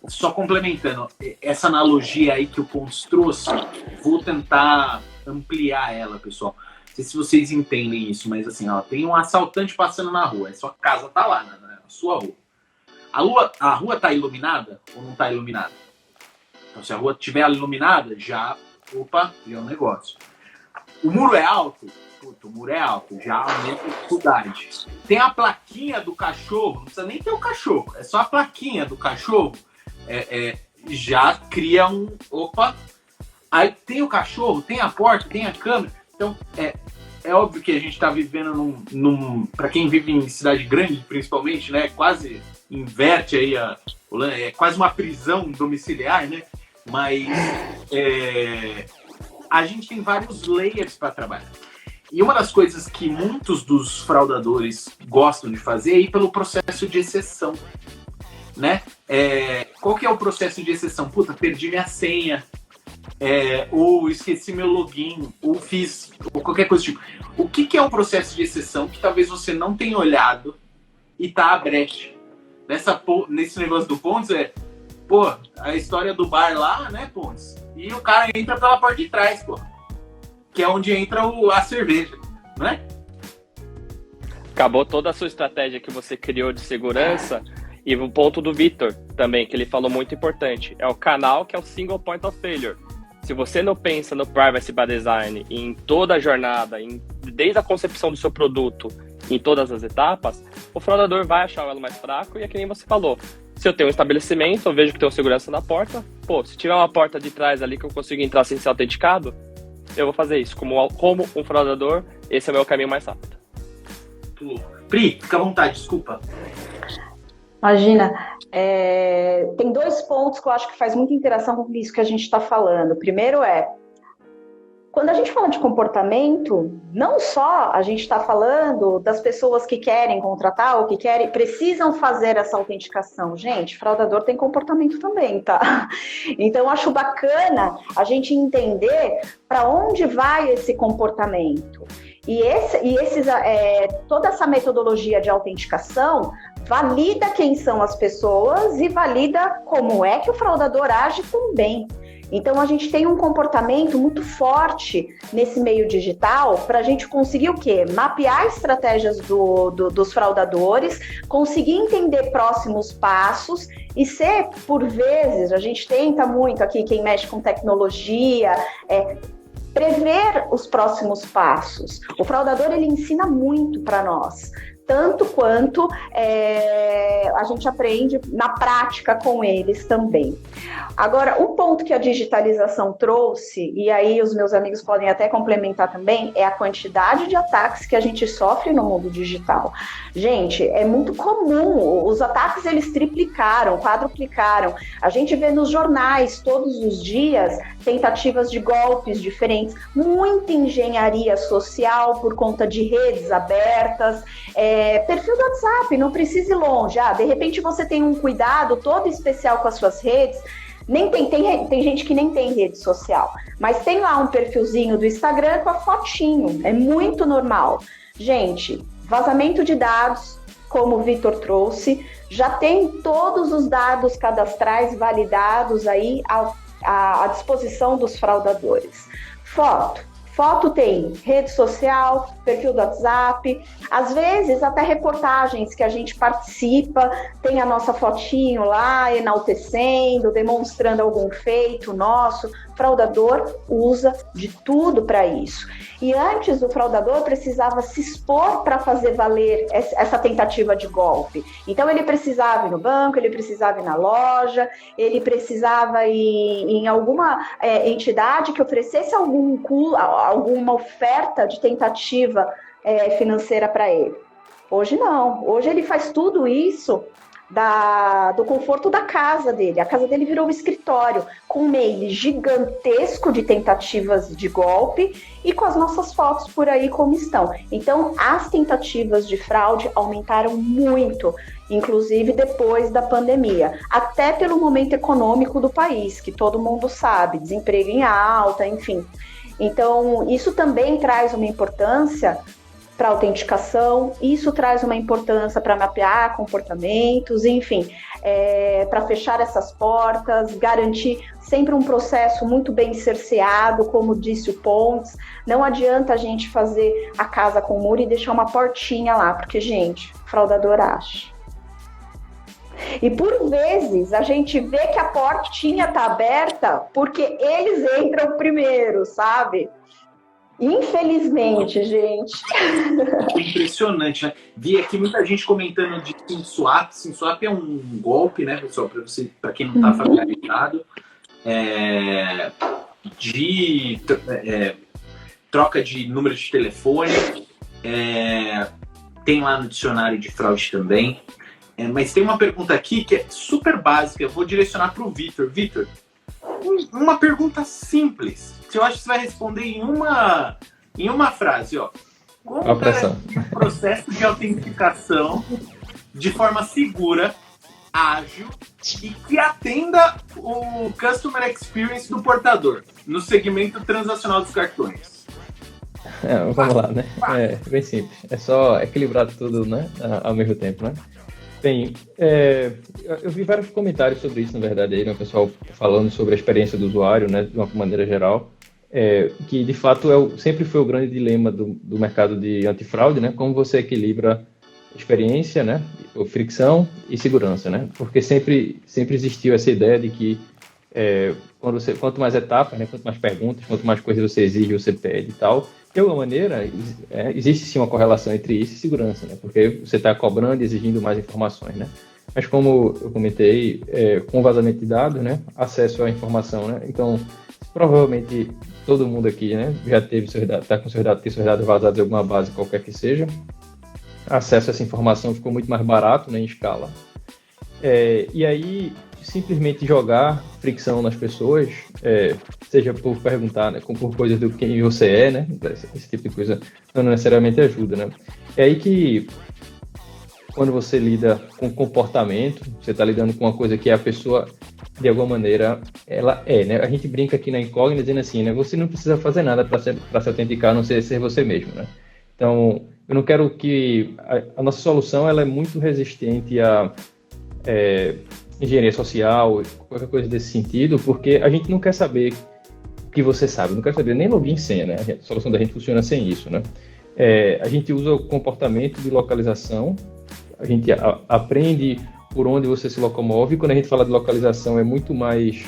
Só complementando, essa analogia aí que o Pontes trouxe, vou tentar ampliar ela, pessoal. Não sei se vocês entendem isso, mas assim, tem um assaltante passando na rua, a sua casa tá lá, na sua rua. A rua tá iluminada ou não tá iluminada? Então, se a rua estiver iluminada, já é um negócio. O muro é alto? O muro é alto, já aumenta a dificuldade. Tem a plaquinha do cachorro, não precisa nem ter o cachorro, é só a plaquinha do cachorro, já cria aí tem o cachorro, tem a porta, tem a câmera. Então, é óbvio que a gente está vivendo para quem vive em cidade grande, principalmente, né, quase inverte aí é quase uma prisão domiciliar, né? mas a gente tem vários layers para trabalhar. E uma das coisas que muitos dos fraudadores gostam de fazer é ir pelo processo de exceção, né? Qual que é o processo de exceção? Puta, perdi minha senha, ou esqueci meu login, ou fiz, ou qualquer coisa tipo. O que é o processo de exceção que talvez você não tenha olhado e tá a brecha? Nesse negócio do Pontes a história do bar lá, né, Pontes? E o cara entra pela porta de trás, pô. Que é onde entra a cerveja, não é? Acabou toda a sua estratégia que você criou de segurança. E o ponto do Vitor também, que ele falou muito importante, é o canal que é o single point of failure. Se você não pensa no privacy by design em toda a jornada, desde a concepção do seu produto, em todas as etapas, o fraudador vai achar o elo mais fraco e é que nem você falou. Se eu tenho um estabelecimento, eu vejo que tem um segurança na porta, se tiver uma porta de trás ali que eu consigo entrar sem ser autenticado, eu vou fazer isso. Como um fraudador, esse é o meu caminho mais rápido. Pri, fica à vontade, desculpa. Imagina, tem 2 pontos que eu acho que faz muita interação com isso que a gente está falando. O primeiro quando a gente fala de comportamento, não só a gente está falando das pessoas que querem contratar ou que precisam fazer essa autenticação. Gente, fraudador tem comportamento também, tá? Então, eu acho bacana a gente entender para onde vai esse comportamento. E toda essa metodologia de autenticação valida quem são as pessoas e valida como é que o fraudador age também. Então, a gente tem um comportamento muito forte nesse meio digital para a gente conseguir o quê? Mapear estratégias dos fraudadores, conseguir entender próximos passos e ser, por vezes, a gente tenta muito aqui, quem mexe com tecnologia, prever os próximos passos. O fraudador, ele ensina muito para nós. Tanto quanto a gente aprende na prática com eles também. Agora, um ponto que a digitalização trouxe, e aí os meus amigos podem até complementar também, é a quantidade de ataques que a gente sofre no mundo digital. Gente, é muito comum, os ataques eles triplicaram, quadruplicaram. A gente vê nos jornais todos os dias tentativas de golpes diferentes, muita engenharia social por conta de redes abertas, perfil do WhatsApp, não precisa ir longe. De repente você tem um cuidado todo especial com as suas redes. Tem gente que nem tem rede social, mas tem lá um perfilzinho do Instagram com a fotinho. É muito normal. Gente, vazamento de dados, como o Vitor trouxe, já tem todos os dados cadastrais validados aí à disposição dos fraudadores. Foto tem rede social, perfil do WhatsApp, às vezes até reportagens que a gente participa, tem a nossa fotinho lá, enaltecendo, demonstrando algum feito nosso. O fraudador usa de tudo para isso. E antes o fraudador precisava se expor para fazer valer essa tentativa de golpe. Então ele precisava ir no banco, ele precisava ir na loja, ele precisava ir em alguma entidade que oferecesse alguma oferta de tentativa financeira para ele. Hoje não. Hoje ele faz tudo isso do conforto da casa dele. A casa dele virou um escritório com um mail gigantesco de tentativas de golpe e com as nossas fotos por aí como estão. Então, as tentativas de fraude aumentaram muito, inclusive depois da pandemia, até pelo momento econômico do país, que todo mundo sabe, desemprego em alta, enfim. Então, isso também traz uma importância para autenticação, isso traz uma importância para mapear comportamentos, enfim, para fechar essas portas, garantir sempre um processo muito bem cerceado, como disse o Pontes. Não adianta a gente fazer a casa com muro e deixar uma portinha lá, porque, gente, o fraudador acha. E por vezes a gente vê que a portinha tá aberta porque eles entram primeiro, sabe? Infelizmente, gente. É impressionante, né? Vi aqui muita gente comentando de SimSwap. SimSwap é um golpe, né, pessoal? Para quem não está familiarizado, de troca de número de telefone. Tem lá no dicionário de fraude também. Mas tem uma pergunta aqui que é super básica. Eu vou direcionar para o Vitor. Vitor, uma pergunta simples, que eu acho que você vai responder em uma frase, ó. Como garantir o processo de autenticação de forma segura, ágil e que atenda o Customer Experience do portador no segmento transacional dos cartões? Vamos lá, né? É bem simples. É só equilibrar tudo, né? Ao mesmo tempo, né? Bem, eu vi vários comentários sobre isso, na verdade, aí, né? O pessoal falando sobre a experiência do usuário, né? De uma maneira geral. Que de fato sempre foi o grande dilema do mercado de antifraude, né? Como você equilibra experiência, né? Fricção e segurança, né? Porque sempre existiu essa ideia de que quanto mais etapas, né? Quanto mais perguntas, quanto mais coisas você exige, você pede e tal, de alguma maneira existe sim uma correlação entre isso e segurança, né? Porque você está cobrando e exigindo mais informações, né? Mas como eu comentei, com vazamento de dados, né? Acesso à informação, né? Então, provavelmente todo mundo aqui, né, já teve seus dados, tem seus dados vazados em alguma base, qualquer que seja. Acesso a essa informação ficou muito mais barato, né, em escala. E aí, simplesmente jogar fricção nas pessoas, seja por perguntar, né, por coisas do quem você é, né, esse tipo de coisa, não necessariamente ajuda, né. É aí que, quando você lida com comportamento, você está lidando com uma coisa que a pessoa, de alguma maneira, ela né? A gente brinca aqui na Incógnita dizendo assim, né? Você não precisa fazer nada para se autenticar, a não ser você mesmo, né? Então, eu não quero que... A nossa solução, ela é muito resistente a engenharia social, qualquer coisa desse sentido, porque a gente não quer saber o que você sabe, não quer saber nem login e senha, né? A solução da gente funciona sem isso, né? A gente usa o comportamento de localização, a gente aprende por onde você se locomove. Quando a gente fala de localização, é muito mais...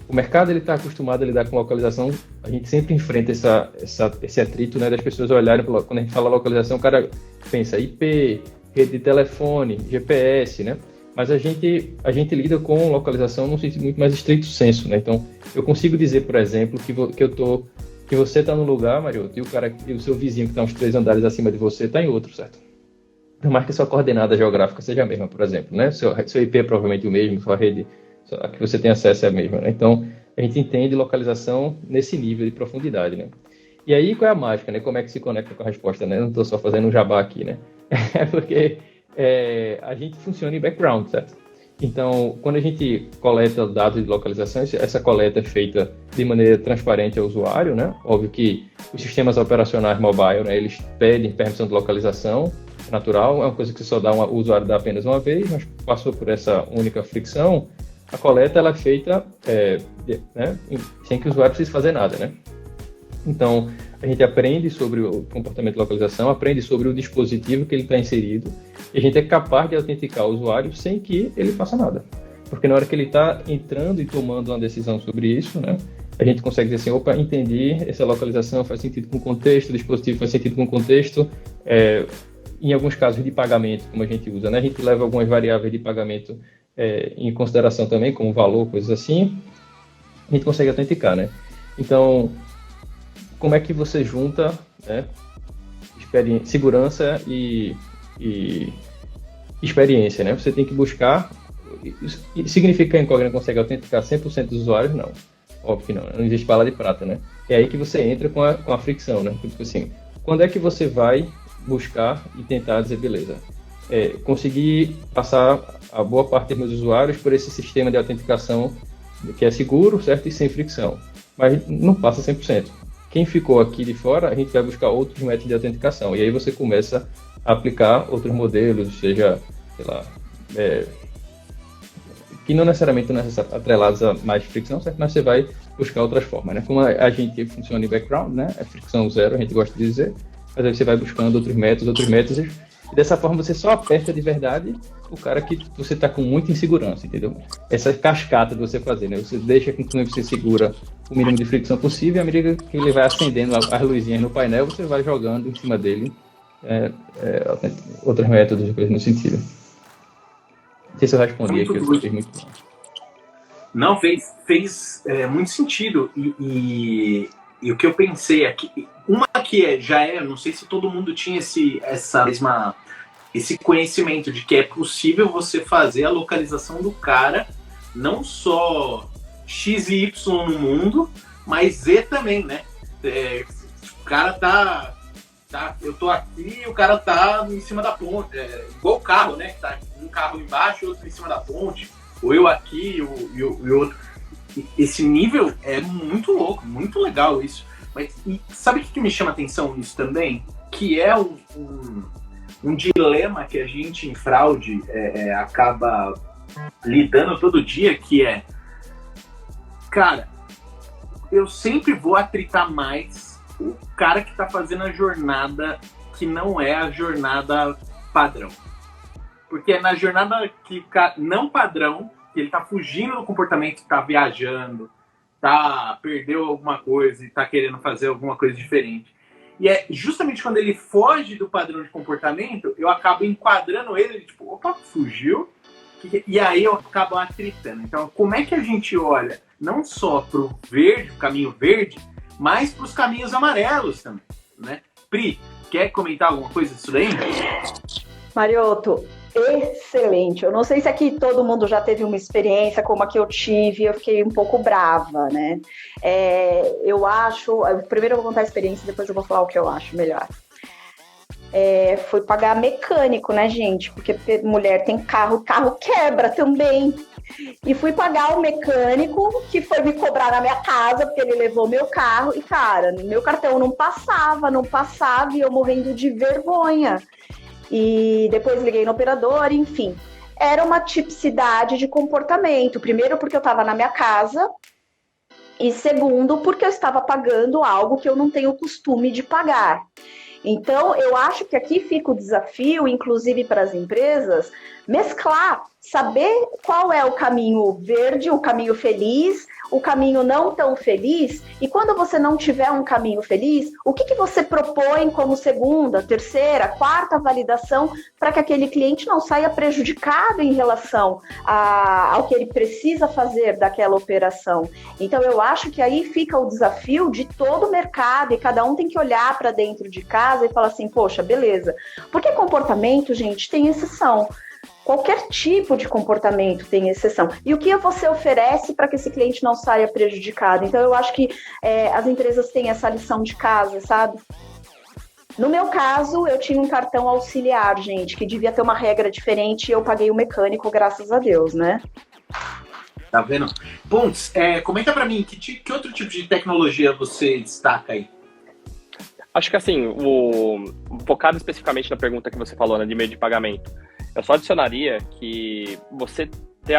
o mercado está acostumado a lidar com localização, a gente sempre enfrenta esse atrito, né, das pessoas olharem, quando a gente fala localização, o cara pensa IP, rede de telefone, GPS, né? Mas a gente lida com localização num sentido muito mais estrito senso, né? Então, eu consigo dizer, por exemplo, que você está num lugar, Marioto, e o seu vizinho que está uns 3 andares acima de você está em outro, certo? Por mais que a sua coordenada geográfica seja a mesma, por exemplo, né? Seu IP é provavelmente o mesmo, sua rede a que você tem acesso é a mesma, né? Então, a gente entende localização nesse nível de profundidade, né? E aí, qual é a mágica, né? Como é que se conecta com a resposta, né? Eu não estou só fazendo um jabá aqui, né? É porque a gente funciona em background, certo? Então, quando a gente coleta dados de localização, essa coleta é feita de maneira transparente ao usuário, né? Óbvio que os sistemas operacionais mobile, né, eles pedem permissão de localização natural, é uma coisa que só o usuário dá apenas uma vez, mas passou por essa única fricção, a coleta ela é feita né, sem que o usuário precise fazer nada, né? Então, a gente aprende sobre o comportamento de localização, aprende sobre o dispositivo que ele está inserido, e a gente é capaz de autenticar o usuário sem que ele faça nada. Porque na hora que ele está entrando e tomando uma decisão sobre isso, né, a gente consegue dizer assim, opa, entendi, essa localização faz sentido com o contexto, o dispositivo faz sentido com o contexto, em alguns casos de pagamento, como a gente usa, né, a gente leva algumas variáveis de pagamento em consideração também, como valor, coisas assim, a gente consegue autenticar, né. Então, como é que você junta, né, segurança e experiência, né? Você tem que buscar... Significa que a Incógnita consegue autenticar 100% dos usuários? Não. Óbvio que não. Não existe bala de prata, né? É aí que você entra com a fricção, né? Tipo assim, quando é que você vai buscar e tentar dizer, beleza, conseguir passar a boa parte dos meus usuários por esse sistema de autenticação que é seguro, certo? E sem fricção. Mas não passa 100%. Quem ficou aqui de fora, a gente vai buscar outros métodos de autenticação. E aí você começa a aplicar outros modelos, seja, sei lá, que não necessariamente estão atrelados a mais fricção, certo? Mas você vai buscar outras formas, né? Como a gente funciona em background, né? É fricção zero, a gente gosta de dizer. Mas aí você vai buscando outros métodos, e dessa forma você só aperta de verdade o cara que você está com muita insegurança, entendeu? Essa cascata de você fazer, né? Você deixa que você segura o mínimo de fricção possível, e à medida que ele vai acendendo as luzinhas no painel, você vai jogando em cima dele outros métodos e coisas no sentido. Não sei se eu respondi aqui, eu fiz muito bom. Não, fez muito sentido. E o que eu pensei aqui, uma que não sei se todo mundo tinha esse conhecimento de que é possível você fazer a localização do cara não só X e Y no mundo, mas Z também, né? O cara tá, eu tô aqui e o cara tá em cima da ponte, igual o carro, né? Tá um carro embaixo e outro em cima da ponte, ou eu aqui e o outro. Esse nível é muito louco, muito legal isso. Mas sabe o que me chama a atenção nisso também? Que é um dilema que a gente em fraude acaba lidando todo dia, que é, cara, eu sempre vou atritar mais o cara que tá fazendo a jornada que não é a jornada padrão. Porque é na jornada que não padrão, que ele tá fugindo do comportamento, tá viajando, perdeu alguma coisa e tá querendo fazer alguma coisa diferente. E é justamente quando ele foge do padrão de comportamento, eu acabo enquadrando ele, tipo, opa, fugiu, e aí eu acabo atritando. Então, como é que a gente olha não só pro verde, o caminho verde, mas pros caminhos amarelos também, né? Pri, quer comentar alguma coisa disso daí? Mariotto, excelente. Eu não sei se aqui todo mundo já teve uma experiência como a que eu tive, eu fiquei um pouco brava, né? Eu acho... Primeiro eu vou contar a experiência, depois eu vou falar o que eu acho melhor. Fui pagar mecânico, né, gente? Porque mulher tem carro quebra também. E fui pagar o mecânico, que foi me cobrar na minha casa, porque ele levou meu carro. E, cara, meu cartão não passava, e eu morrendo de vergonha. E depois liguei no operador, enfim. Era uma tipicidade de comportamento. Primeiro, porque eu estava na minha casa. E segundo, porque eu estava pagando algo que eu não tenho costume de pagar. Então, eu acho que aqui fica o desafio, inclusive para as empresas, mesclar, saber qual é o caminho verde, o caminho feliz, o caminho não tão feliz, e quando você não tiver um caminho feliz, o que você propõe como segunda, terceira, quarta validação para que aquele cliente não saia prejudicado em relação ao que ele precisa fazer daquela operação. Então, eu acho que aí fica o desafio de todo o mercado, e cada um tem que olhar para dentro de casa e falar assim, poxa, beleza. Porque comportamento, gente, tem exceção. Qualquer tipo de comportamento tem exceção. E o que você oferece para que esse cliente não saia prejudicado? Então, eu acho que as empresas têm essa lição de casa, sabe? No meu caso, eu tinha um cartão auxiliar, gente, que devia ter uma regra diferente, e eu paguei o mecânico, graças a Deus, né? Tá vendo? Pontes, comenta para mim, que outro tipo de tecnologia você destaca aí? Acho que assim, focado especificamente na pergunta que você falou, né, de meio de pagamento, eu só adicionaria que você ter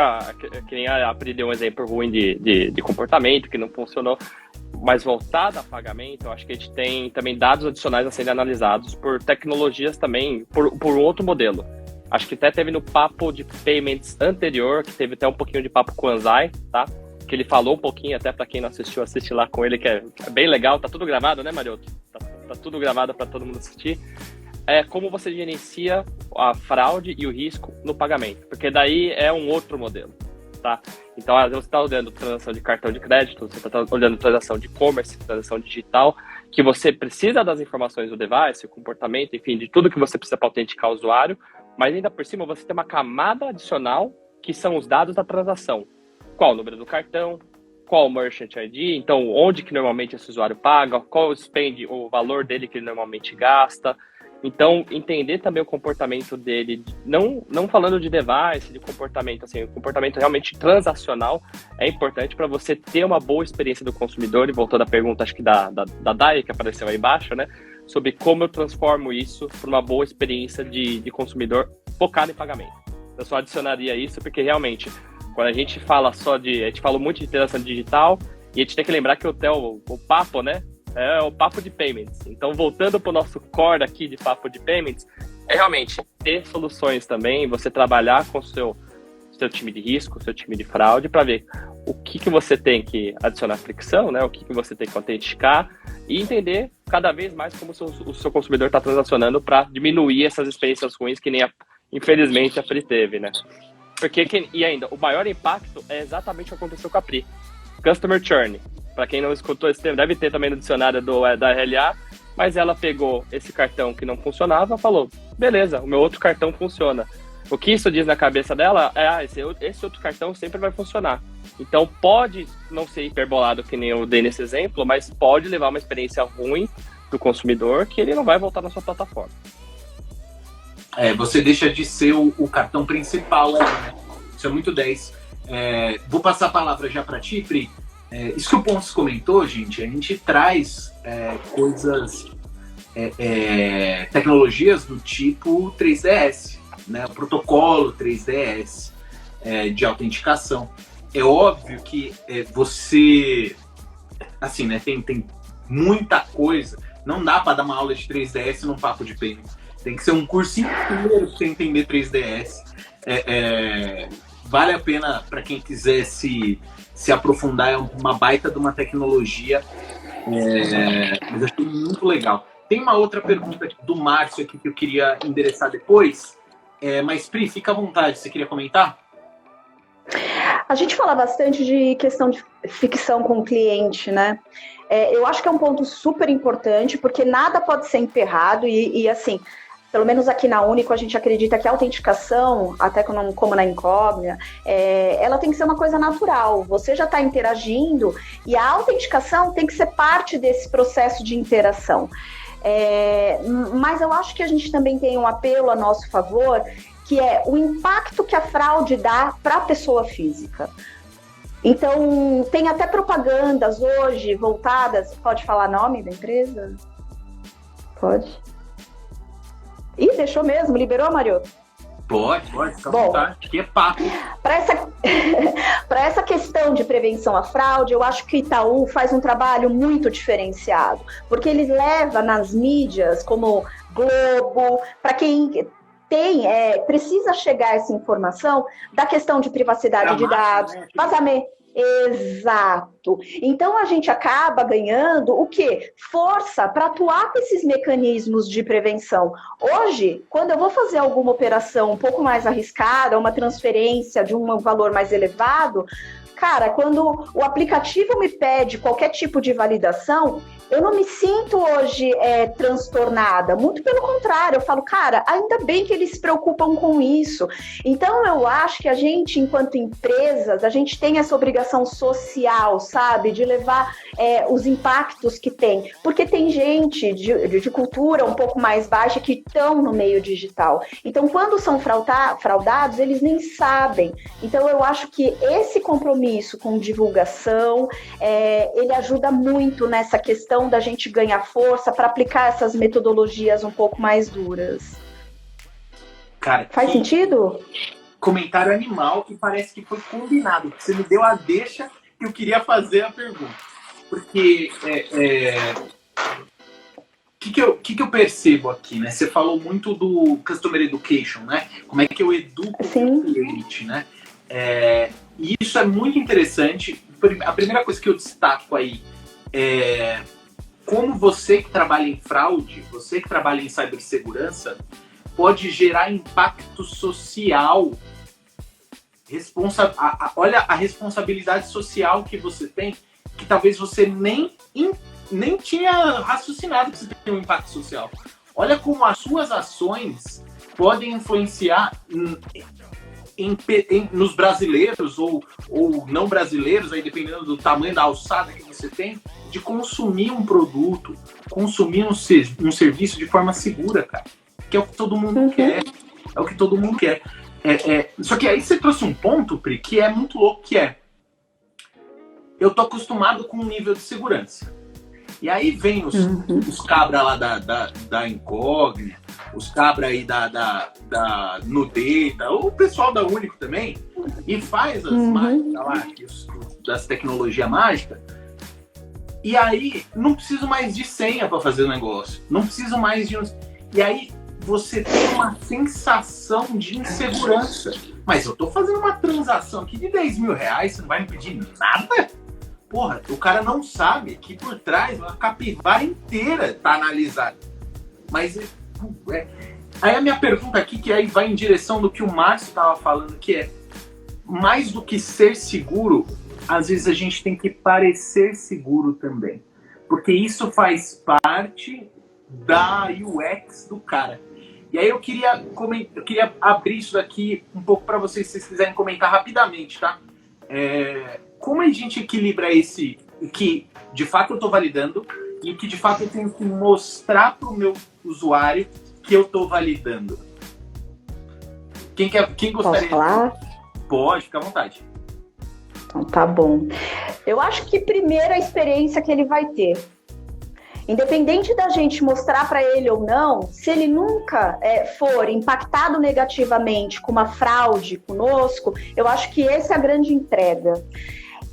que nem a Pri deu um exemplo ruim de comportamento que não funcionou, mas voltado a pagamento, eu acho que a gente tem também dados adicionais a serem analisados por tecnologias também, por um outro modelo. Acho que até teve no papo de payments anterior, que teve até um pouquinho de papo com o Anzai, tá? Que ele falou um pouquinho, até para quem não assistiu, assiste lá com ele, que é bem legal. Tá tudo gravado, né, Mariotto? Tá tudo gravado para todo mundo assistir. Como você gerencia a fraude e o risco no pagamento, porque daí é um outro modelo, tá? Então, às vezes você está olhando transação de cartão de crédito, você está olhando transação de e-commerce, transação digital, que você precisa das informações do device, o comportamento, enfim, de tudo que você precisa para autenticar o usuário, mas ainda por cima você tem uma camada adicional, que são os dados da transação. Qual o número do cartão, qual o Merchant ID, então onde que normalmente esse usuário paga, qual o spend, o valor dele que ele normalmente gasta. Então, entender também o comportamento dele, não falando de device, de comportamento, assim, o comportamento realmente transacional é importante para você ter uma boa experiência do consumidor. E voltando à pergunta, acho que da Dai, que apareceu aí embaixo, né, sobre como eu transformo isso para uma boa experiência de consumidor focado em pagamento. Eu só adicionaria isso porque realmente, quando a gente fala a gente falou muito de interação digital, e a gente tem que lembrar que o papo, né, é o papo de payments. Então, voltando para o nosso core aqui de papo de payments, é realmente ter soluções também, você trabalhar com o seu time de risco, seu time de fraude, para ver o que você tem que adicionar fricção, né? O que você tem que autenticar, e entender cada vez mais como o seu consumidor está transacionando para diminuir essas experiências ruins que nem, infelizmente, a Pri teve, né? E ainda, o maior impacto é exatamente o que aconteceu com a Pri. Customer Churn. Para quem não escutou esse termo, deve ter também no dicionário da RLA, mas ela pegou esse cartão que não funcionava e falou, beleza, o meu outro cartão funciona. O que isso diz na cabeça dela é, esse outro cartão sempre vai funcionar. Então pode não ser hiperbolado que nem eu dei nesse exemplo, mas pode levar uma experiência ruim do consumidor que ele não vai voltar na sua plataforma. Você deixa de ser o cartão principal, né? Isso é muito 10. Vou passar a palavra já para ti, Pri. Isso que o Pontes comentou, gente, a gente traz coisas, tecnologias do tipo 3DS, né? O protocolo 3DS de autenticação. É óbvio que você, assim, né? Tem muita coisa. Não dá para dar uma aula de 3DS num papo de payment. Tem que ser um curso inteiro para entender 3DS. Vale a pena para quem quiser se aprofundar, é uma baita de uma tecnologia, mas eu achei muito legal. Tem uma outra pergunta do Márcio aqui que eu queria endereçar depois, mas Pri, fica à vontade, você queria comentar? A gente fala bastante de questão de ficção com o cliente, né? Eu acho que é um ponto super importante, porque nada pode ser emperrado e assim, pelo menos aqui na Único, a gente acredita que a autenticação, até como na Incógnita, ela tem que ser uma coisa natural. Você já está interagindo e a autenticação tem que ser parte desse processo de interação. Mas eu acho que a gente também tem um apelo a nosso favor, que é o impacto que a fraude dá para a pessoa física. Então, tem até propagandas hoje voltadas... Pode falar nome da empresa? Pode? Ih, deixou mesmo, liberou, Marioto? Pode, fica à vontade, que é papo. Para essa questão de prevenção à fraude, eu acho que o Itaú faz um trabalho muito diferenciado, porque ele leva nas mídias como Globo, para quem precisa chegar essa informação da questão de privacidade de dados, vazamento. Exato. Então a gente acaba ganhando o quê? Força para atuar com esses mecanismos de prevenção. Hoje, quando eu vou fazer alguma operação um pouco mais arriscada, uma transferência de um valor mais elevado, cara, quando o aplicativo me pede qualquer tipo de validação, eu não me sinto hoje transtornada, muito pelo contrário, eu falo, cara, ainda bem que eles se preocupam com isso. Então eu acho que a gente, enquanto empresas, a gente tem essa obrigação social, sabe, de levar os impactos que tem, porque tem gente de cultura um pouco mais baixa que estão no meio digital. Então quando são fraudados, eles nem sabem. Então eu acho que esse compromisso com divulgação, ele ajuda muito nessa questão da gente ganhar força para aplicar essas metodologias um pouco mais duras. Cara, faz sentido? Comentário animal que parece que foi combinado. Você me deu a deixa que eu queria fazer a pergunta. Porque o que eu percebo aqui, né? Você falou muito do Customer Education, né? Como é que eu educo o cliente, né? E isso é muito interessante. A primeira coisa que eu destaco aí é como você que trabalha em fraude, você que trabalha em cibersegurança, pode gerar impacto social. Olha a responsabilidade social que você tem, que talvez você nem tinha raciocinado que você tem um impacto social. Olha como as suas ações podem influenciar nos brasileiros ou não brasileiros, aí dependendo do tamanho da alçada que você tem, de consumir um produto, consumir um serviço de forma segura, cara. Que é o que todo mundo quer. É o que todo mundo quer. Só que aí você trouxe um ponto, Pri, que é muito louco, que eu tô acostumado com um nível de segurança. E aí vem os cabra lá da Incógnita, os cabra aí da Nudata, o pessoal da Único também, e faz as mágicas lá, das tecnologias mágicas. E aí não preciso mais de senha para fazer o negócio. Não preciso mais de... E aí você tem uma sensação de insegurança. Mas eu tô fazendo uma transação aqui de 10 mil reais, você não vai me pedir nada? Porra, o cara não sabe que por trás a capivara inteira tá analisada. Mas aí a minha pergunta aqui, que aí vai em direção do que o Márcio estava falando, que é mais do que ser seguro, às vezes a gente tem que parecer seguro também. Porque isso faz parte da UX do cara. E aí eu queria abrir isso daqui um pouco para vocês, se vocês quiserem comentar rapidamente, tá? Como a gente equilibra esse, o que de fato eu estou validando e o que de fato eu tenho que mostrar para o meu usuário que eu estou validando? Quem gostaria? Posso falar? Pode, fica à vontade. Então, tá bom. Eu acho que primeiro a experiência que ele vai ter. Independente da gente mostrar para ele ou não, se ele nunca for impactado negativamente com uma fraude conosco, eu acho que essa é a grande entrega.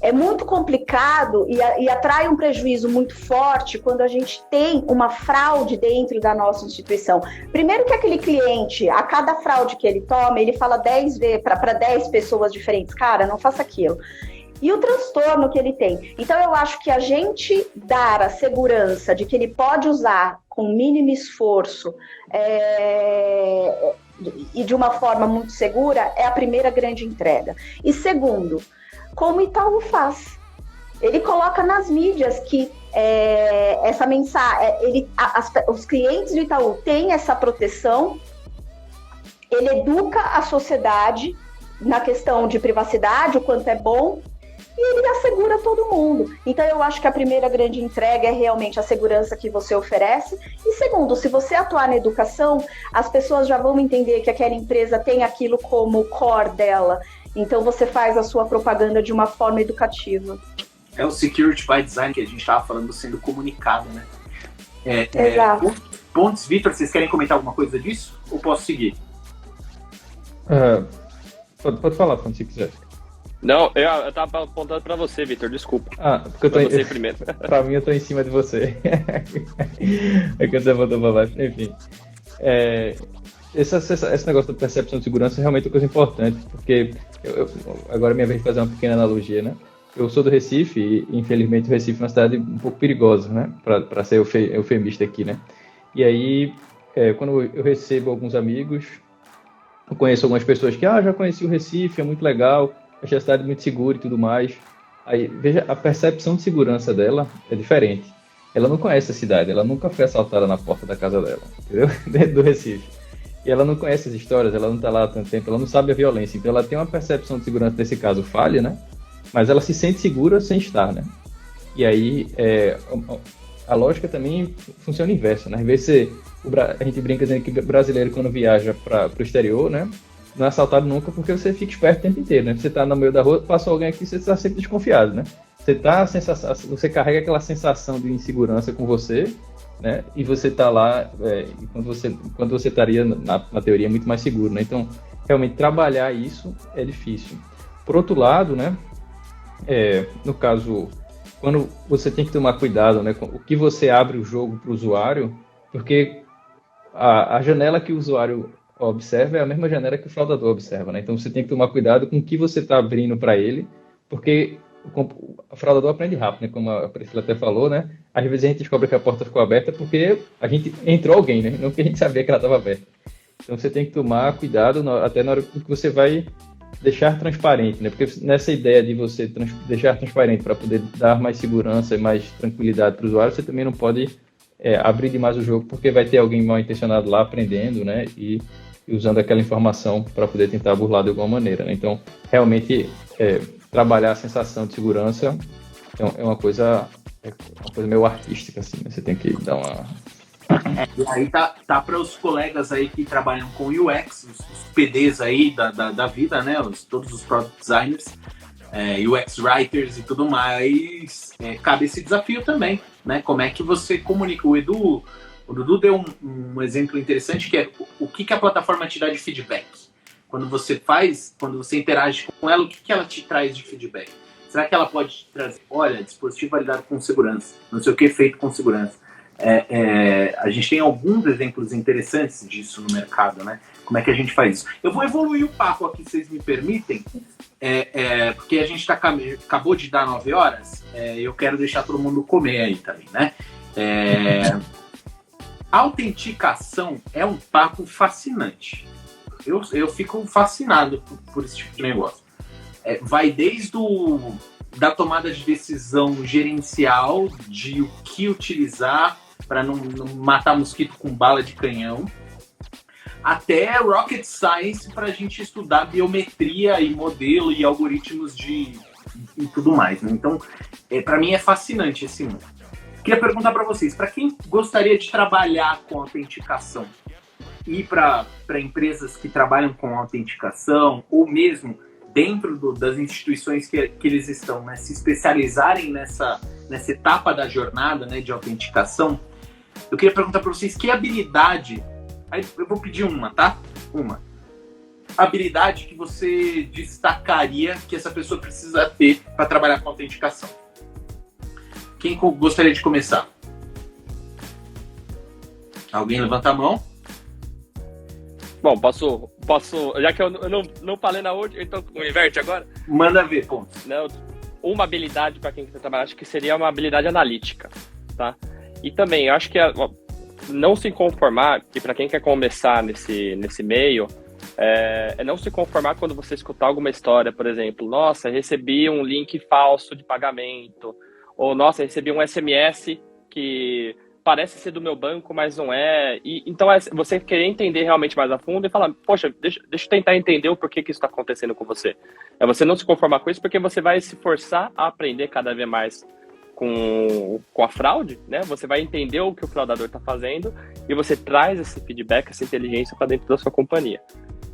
É muito complicado e atrai um prejuízo muito forte quando a gente tem uma fraude dentro da nossa instituição. Primeiro que aquele cliente, a cada fraude que ele toma, ele fala 10 vezes para 10 pessoas diferentes, cara, não faça aquilo. E o transtorno que ele tem. Então, eu acho que a gente dar a segurança de que ele pode usar com mínimo esforço e de uma forma muito segura é a primeira grande entrega. E segundo, como o Itaú faz. Ele coloca nas mídias que essa mensagem, os clientes do Itaú têm essa proteção, ele educa a sociedade na questão de privacidade, o quanto é bom, e ele assegura todo mundo. Então, eu acho que a primeira grande entrega é realmente a segurança que você oferece. E segundo, se você atuar na educação, as pessoas já vão entender que aquela empresa tem aquilo como core dela. Então, você faz a sua propaganda de uma forma educativa. É o security by design que a gente estava falando sendo comunicado, né? Exato. Pontes, Vitor, vocês querem comentar alguma coisa disso? Ou posso seguir? Pode falar, Pontes, se quiser. Não, eu tava apontando pra você, Vitor, desculpa. Porque eu tô você primeiro. Pra mim, eu tô em cima de você. É que você botou pra baixo. Enfim. Esse negócio da percepção de segurança é realmente uma coisa importante, porque agora é minha vez de fazer uma pequena analogia, né? Eu sou do Recife e, infelizmente, o Recife é uma cidade um pouco perigosa, né? Pra ser eufemista aqui, né? E aí, quando eu recebo alguns amigos, eu conheço algumas pessoas que, já conheci o Recife, é muito legal, achei a cidade muito segura e tudo mais. Aí, veja, a percepção de segurança dela é diferente. Ela não conhece a cidade, ela nunca foi assaltada na porta da casa dela, entendeu? Dentro do Recife. E ela não conhece as histórias, ela não está lá há tanto tempo, ela não sabe a violência. Então ela tem uma percepção de segurança, nesse caso, falha, né? Mas ela se sente segura sem estar, né? E aí, a lógica também funciona inversa, né? Às vezes a gente brinca dizendo que o brasileiro, quando viaja para o exterior, né? Não é assaltado nunca porque você fica esperto o tempo inteiro, né? Você está no meio da rua, passou alguém aqui, você está sempre desconfiado, né? Você carrega aquela sensação de insegurança com você, né? E você está lá, quando você estaria, na teoria, muito mais seguro, né? Então, realmente, trabalhar isso é difícil. Por outro lado, né? No caso, quando você tem que tomar cuidado, né? Com o que você abre o jogo para o usuário, porque a janela que o usuário observa é a mesma janela que o fraudador observa, né? Então você tem que tomar cuidado com o que você está abrindo para ele, porque o fraudador aprende rápido, né? Como a Priscila até falou, né? Às vezes a gente descobre que a porta ficou aberta porque a gente entrou alguém, né? Não porque a gente sabia que ela estava aberta. Então você tem que tomar cuidado até na hora que você vai deixar transparente, né? Porque nessa ideia de você deixar transparente para poder dar mais segurança e mais tranquilidade para o usuário, você também não pode abrir demais o jogo, porque vai ter alguém mal intencionado lá aprendendo, né? E usando aquela informação para poder tentar burlar de alguma maneira, né? Então, realmente, trabalhar a sensação de segurança é uma coisa meio artística, assim, né? Você tem que dar uma... E aí tá para os colegas aí que trabalham com UX, os PDs aí da vida, né? Todos os product designers, UX writers e tudo mais, cabe esse desafio também, né? Como é que você comunica? O Dudu deu um exemplo interessante, que é o que a plataforma te dá de feedback. Quando você interage com ela, o que ela te traz de feedback? Será que ela pode te trazer, olha, dispositivo validado com segurança, não sei o que feito com segurança? A gente tem alguns exemplos interessantes disso no mercado, né? Como é que a gente faz isso? Eu vou evoluir o papo aqui, se vocês me permitem, porque a gente acabou de dar 9 horas, eu quero deixar todo mundo comer aí também, né? Autenticação é um papo fascinante. Eu fico fascinado por esse tipo de negócio. Vai desde da tomada de decisão gerencial, de o que utilizar para não matar mosquito com bala de canhão, até rocket science para a gente estudar biometria e modelo e algoritmos e tudo mais, né? Então, para mim é fascinante esse mundo. Queria perguntar para vocês, para quem gostaria de trabalhar com autenticação e para empresas que trabalham com autenticação ou mesmo dentro das instituições que eles estão, né, se especializarem nessa etapa da jornada, né, de autenticação, eu queria perguntar para vocês que habilidade, aí eu vou pedir uma, tá? Uma habilidade que você destacaria que essa pessoa precisa ter para trabalhar com autenticação. Quem gostaria de começar? Alguém levanta a mão? Bom, posso já que eu não falei na última, então inverte agora? Manda ver, ponto. Não, uma habilidade para quem quer trabalhar, acho que seria uma habilidade analítica, tá? E também, eu acho que não se conformar, que para quem quer começar nesse meio, é não se conformar quando você escutar alguma história, por exemplo, nossa, recebi um link falso de pagamento, ou nossa, recebi um SMS que parece ser do meu banco, mas não é. E, então você querer entender realmente mais a fundo e falar, poxa, deixa eu tentar entender o porquê que isso está acontecendo com você. É você não se conformar com isso, porque você vai se forçar a aprender cada vez mais com a fraude, né? Você vai entender o que o fraudador está fazendo e você traz esse feedback, essa inteligência para dentro da sua companhia.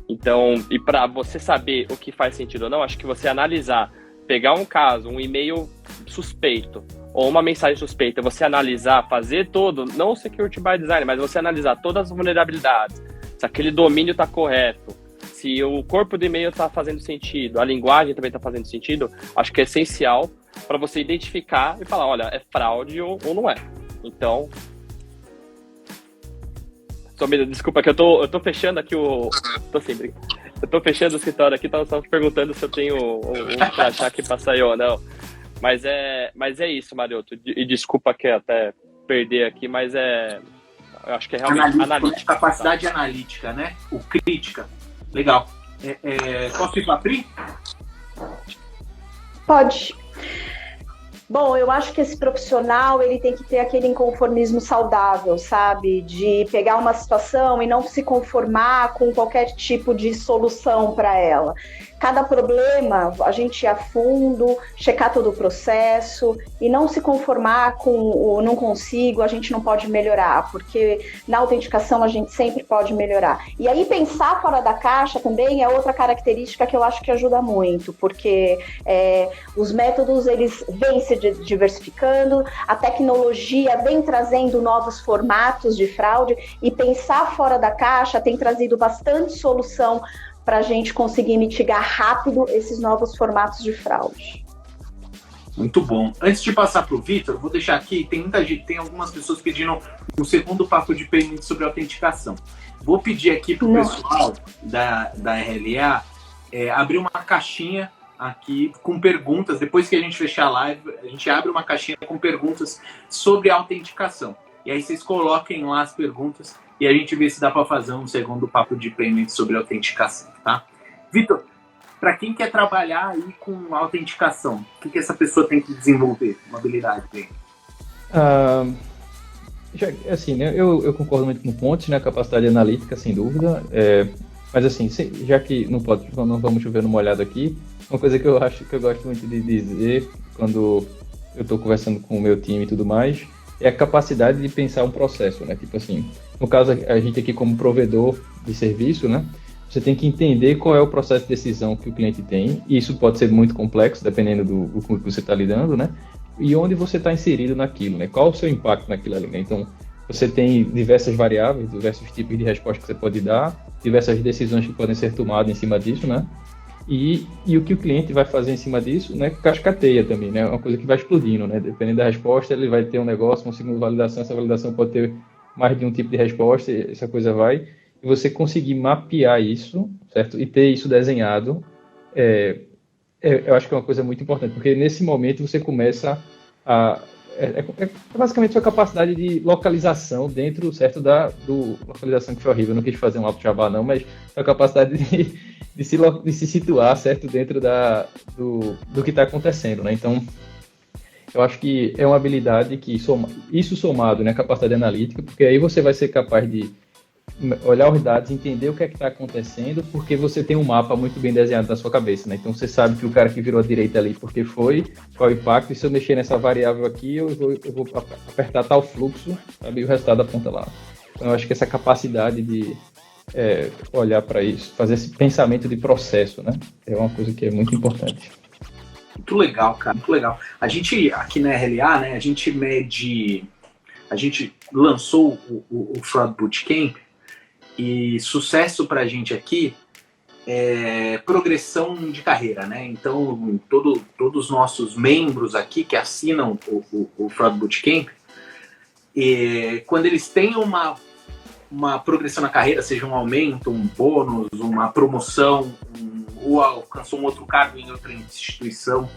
Então, e para você saber o que faz sentido ou não, acho que você analisar, pegar um caso, um e-mail suspeito ou uma mensagem suspeita, você analisar, fazer todo, não o security by design, mas você analisar todas as vulnerabilidades, se aquele domínio está correto, se o corpo do e-mail está fazendo sentido, a linguagem também está fazendo sentido, acho que é essencial para você identificar e falar, olha, é fraude ou não é. Então, desculpa que eu tô fechando aqui tô sempre. Eu tô fechando o escritório aqui, tava só perguntando se eu tenho um crachá aqui pra sair ou não. Mas é isso, Marioto. E desculpa que até perder aqui, mas eu acho que é realmente analítica. Capacidade analítica, né? O crítica. Legal. Posso ir para a Pri? Pode. Bom, eu acho que esse profissional, ele tem que ter aquele inconformismo saudável, sabe? De pegar uma situação e não se conformar com qualquer tipo de solução para ela. Cada problema, a gente ir a fundo, checar todo o processo e não se conformar com o não consigo, a gente não pode melhorar, porque na autenticação a gente sempre pode melhorar. E aí pensar fora da caixa também é outra característica que eu acho que ajuda muito, porque os métodos, eles vêm se diversificando, a tecnologia vem trazendo novos formatos de fraude e pensar fora da caixa tem trazido bastante solução para a gente conseguir mitigar rápido esses novos formatos de fraude. Muito bom. Antes de passar para o Vitor, vou deixar aqui, tem algumas pessoas pedindo um segundo papo de perguntas sobre autenticação. Vou pedir aqui para o pessoal da RLA abrir uma caixinha aqui com perguntas. Depois que a gente fechar a live, a gente abre uma caixinha com perguntas sobre a autenticação. E aí vocês coloquem lá as perguntas e a gente vê se dá para fazer um segundo papo de payment sobre autenticação, tá? Vitor, para quem quer trabalhar aí com autenticação, o que essa pessoa tem que desenvolver? Uma habilidade dele? Assim, né, eu concordo muito com o Pontes, né, a capacidade analítica, sem dúvida, mas assim, já que não vamos chover numa olhada aqui, uma coisa que eu gosto muito de dizer quando eu estou conversando com o meu time e tudo mais, é a capacidade de pensar um processo, né? Tipo assim, no caso, a gente aqui como provedor de serviço, né? Você tem que entender qual é o processo de decisão que o cliente tem, e isso pode ser muito complexo, dependendo do com que você está lidando, né? E onde você está inserido naquilo, né? Qual o seu impacto naquilo ali, né? Então, você tem diversas variáveis, diversos tipos de resposta que você pode dar, diversas decisões que podem ser tomadas em cima disso, né? E o que o cliente vai fazer em cima disso, né, cascateia também, né, uma coisa que vai explodindo, né, dependendo da resposta, ele vai ter um negócio, uma segunda validação, essa validação pode ter mais de um tipo de resposta, essa coisa vai, e você conseguir mapear isso, certo, e ter isso desenhado, eu acho que é uma coisa muito importante, porque nesse momento você começa a... basicamente sua capacidade de localização dentro, certo, localização que foi horrível, eu não quis fazer um alto jabá não, mas a capacidade de se situar, certo, dentro do que está acontecendo, né? Então, eu acho que é uma habilidade que, isso somado, né, capacidade analítica, porque aí você vai ser capaz de olhar os dados, entender o que é que está acontecendo, porque você tem um mapa muito bem desenhado na sua cabeça, né? Então você sabe que o cara que virou à direita ali, porque foi, qual o impacto, e se eu mexer nessa variável aqui, eu vou apertar tal fluxo, sabe? E o resultado aponta lá. Então eu acho que essa capacidade de olhar para isso, fazer esse pensamento de processo, né? É uma coisa que é muito importante. Muito legal, cara, muito legal. A gente, aqui na RLA, né, a gente lançou o Fraud Bootcamp, e sucesso para a gente aqui é progressão de carreira, né? Então, todos os nossos membros aqui que assinam o Fraud Bootcamp, quando eles têm uma progressão na carreira, seja um aumento, um bônus, uma promoção, ou alcançou um outro cargo em outra instituição,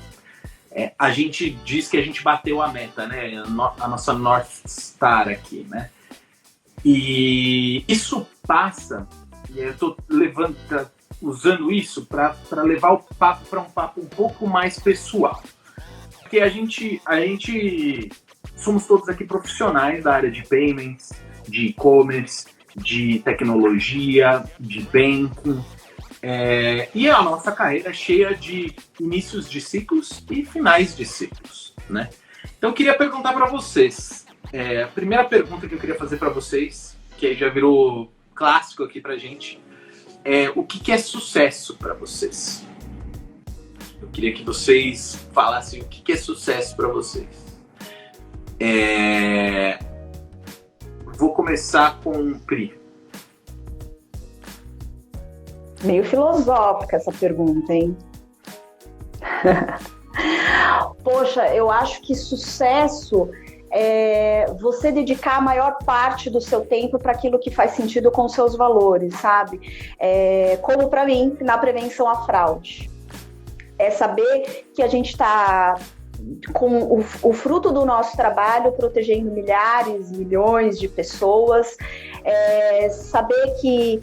a gente diz que a gente bateu a meta, né? A nossa North Star aqui, né? E isso passa, e eu estou usando isso para levar o papo para um papo um pouco mais pessoal. Porque a gente somos todos aqui profissionais da área de payments, de e-commerce, de tecnologia, de banking, e a nossa carreira é cheia de inícios de ciclos e finais de ciclos, né? Então eu queria perguntar para vocês, a primeira pergunta que eu queria fazer para vocês, que aí já virou clássico aqui pra gente, o que é sucesso para vocês? Eu queria que vocês falassem o que é sucesso para vocês. Vou começar com o Pri. Meio filosófica essa pergunta, hein? Poxa, eu acho que sucesso é você dedicar a maior parte do seu tempo para aquilo que faz sentido com seus valores, sabe? Como para mim, na prevenção à fraude. É saber que a gente está com o fruto do nosso trabalho protegendo milhares, milhões de pessoas, saber que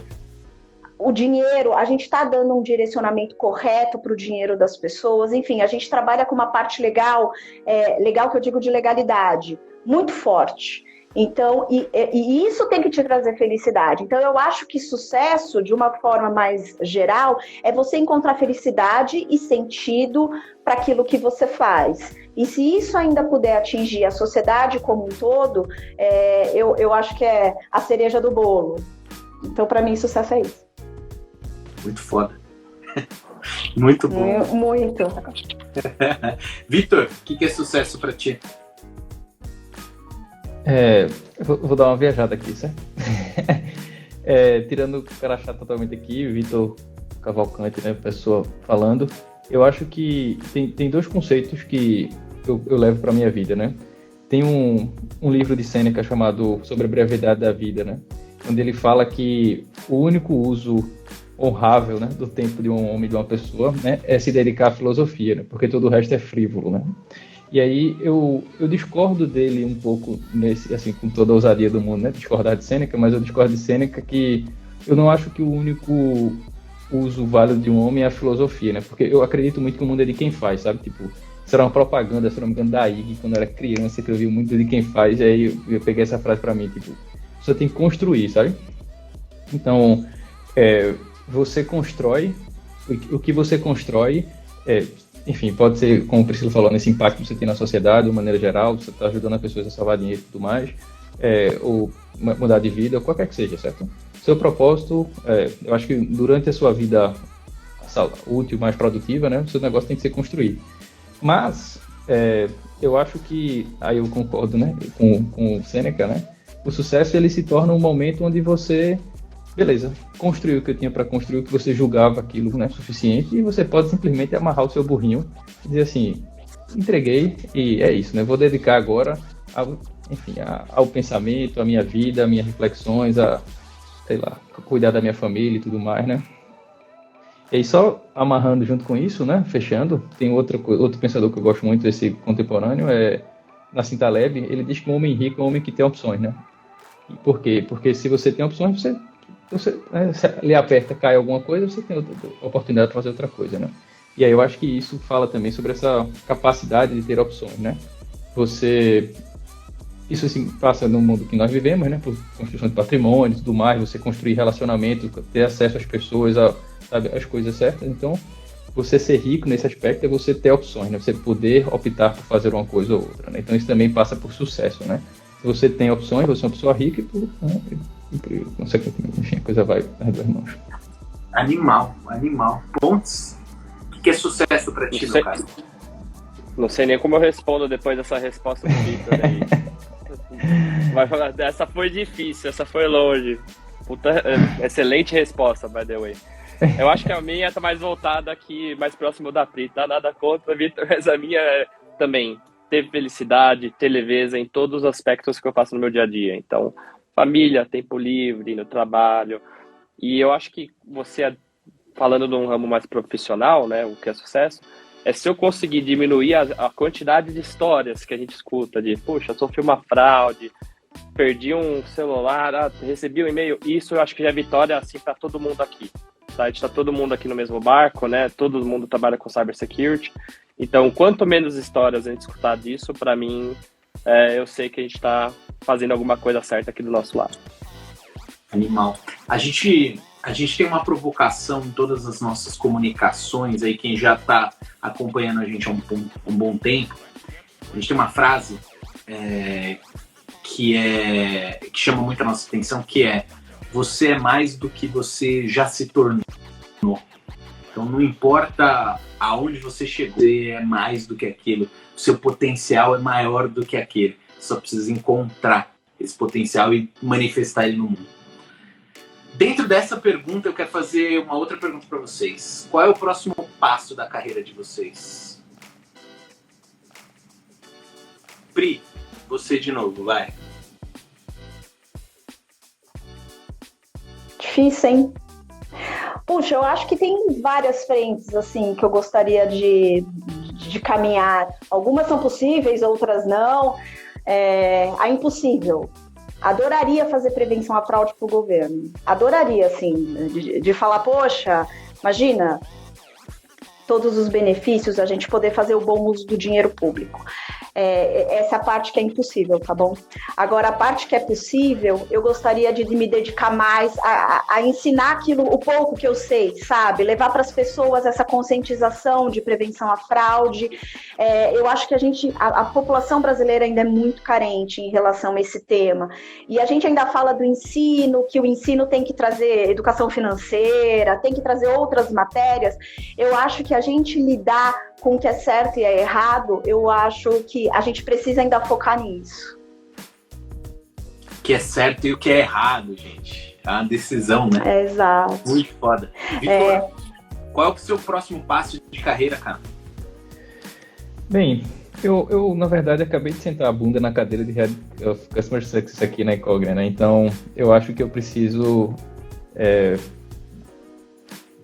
o dinheiro, a gente está dando um direcionamento correto para o dinheiro das pessoas, enfim, a gente trabalha com uma parte legal que eu digo de legalidade, muito forte. Então, e isso tem que te trazer felicidade. Então, eu acho que sucesso, de uma forma mais geral, é você encontrar felicidade e sentido para aquilo que você faz. E se isso ainda puder atingir a sociedade como um todo, eu acho que é a cereja do bolo. Então, para mim, sucesso é isso. Muito foda. Muito bom. Muito. Vitor, o que é sucesso para ti? Vou dar uma viajada aqui, certo? Tirando o crachá totalmente aqui, Vitor Cavalcante, né, pessoa falando, eu acho que tem dois conceitos que eu levo para minha vida, né? Tem um livro de Sêneca chamado Sobre a Brevidade da Vida, né? Onde ele fala que o único uso honrável, né, do tempo de um homem, de uma pessoa, né, é se dedicar à filosofia, né? Porque todo o resto é frívolo, né? E aí eu discordo dele um pouco, assim, com toda a ousadia do mundo, né? Discordar de Sêneca, mas eu discordo de Sêneca que eu não acho que o único uso válido de um homem é a filosofia, né? Porque eu acredito muito que o mundo é de quem faz, sabe? Tipo, isso era uma propaganda, se não me engano, da IG, quando eu era criança, que eu vi muito de quem faz, e aí eu peguei essa frase pra mim, tipo, você tem que construir, sabe? Então, você constrói, o que você constrói, enfim, pode ser, como o Priscila falou, nesse impacto que você tem na sociedade, de maneira geral, você está ajudando as pessoas a salvar dinheiro e tudo mais, ou mudar de vida, ou qualquer que seja, certo? Seu propósito, eu acho que durante a sua vida útil, mais produtiva, né, o seu negócio tem que ser construído. Mas, eu acho que, aí eu concordo, né, com o Sêneca, né, o sucesso ele se torna um momento onde você, beleza, construiu o que eu tinha para construir, o que você julgava aquilo, né, suficiente, e você pode simplesmente amarrar o seu burrinho e dizer assim, entreguei e é isso, né, vou dedicar agora ao pensamento, à minha vida, às minhas reflexões, sei lá, cuidar da minha família e tudo mais, né. E aí só amarrando junto com isso, né, fechando, tem outro pensador que eu gosto muito, esse contemporâneo, Nassim Taleb, ele diz que um homem rico é um homem que tem opções, né. E por quê? Porque se você tem opções, você lhe aperta, cai alguma coisa, você tem outra oportunidade de fazer outra coisa, né? E aí eu acho que isso fala também sobre essa capacidade de ter opções, né? Você isso assim, passa no mundo que nós vivemos, né? Por construção de patrimônio e tudo mais, você construir relacionamento, ter acesso às pessoas, sabe, às coisas certas. Então, você ser rico nesse aspecto é você ter opções, né? Você poder optar por fazer uma coisa ou outra, né? Então, isso também passa por sucesso, né? Se você tem opções, você é uma pessoa rica e consequentemente, enfim, a coisa vai nas duas mãos. Animal. Pontos. O que é sucesso pra ti, meu cara? Não sei nem como eu respondo depois dessa resposta do Victor aí. Essa foi difícil, essa foi longe. Puta, excelente resposta, by the way. Eu acho que a minha tá mais voltada aqui, mais próximo da Pri, tá? Nada contra, Victor, mas a minha é também ter felicidade, ter leveza em todos os aspectos que eu faço no meu dia a dia. Então, família, tempo livre, no trabalho. E eu acho que você, falando de um ramo mais profissional, né, o que é sucesso, é se eu conseguir diminuir a quantidade de histórias que a gente escuta de, puxa, sofri uma fraude, perdi um celular, recebi um e-mail. Isso eu acho que já é vitória, assim, para todo mundo aqui. Tá? A gente está todo mundo aqui no mesmo barco, né? Todo mundo trabalha com cybersecurity. Então, quanto menos histórias a gente escutar disso, para mim, eu sei que a gente está fazendo alguma coisa certa aqui do nosso lado. Animal. A gente tem uma provocação em todas as nossas comunicações, aí quem já está acompanhando a gente há um bom tempo, a gente tem uma frase que chama muito a nossa atenção, que é: você é mais do que você já se tornou. Então não importa aonde você chegou, você é mais do que aquilo, o seu potencial é maior do que aquele, você só precisa encontrar esse potencial e manifestar ele no mundo. Dentro dessa pergunta, eu quero fazer uma outra pergunta para vocês. Qual é o próximo passo da carreira de vocês? Pri, você de novo, vai. Difícil, hein? Puxa, eu acho que tem várias frentes, assim, que eu gostaria de caminhar. Algumas são possíveis, outras não. A impossível. Adoraria fazer prevenção à fraude para o governo. Adoraria, assim, de falar, poxa, imagina todos os benefícios, a gente poder fazer o bom uso do dinheiro público. Essa é a parte que é impossível, tá bom? Agora, a parte que é possível, eu gostaria de me dedicar mais a ensinar aquilo, o pouco que eu sei, sabe? Levar para as pessoas essa conscientização de prevenção à fraude. Eu acho que a população brasileira ainda é muito carente em relação a esse tema. E a gente ainda fala do ensino, que o ensino tem que trazer educação financeira, tem que trazer outras matérias. Eu acho que a gente lidar com o que é certo e é errado, eu acho que a gente precisa ainda focar nisso. O que é certo e o que é errado, gente. É uma decisão, né? Exato. Muito foda. Victor, qual é o seu próximo passo de carreira, cara? Bem, eu na verdade, acabei de sentar a bunda na cadeira de Head of Customer Success aqui na Incognia, né? Então, eu acho que eu preciso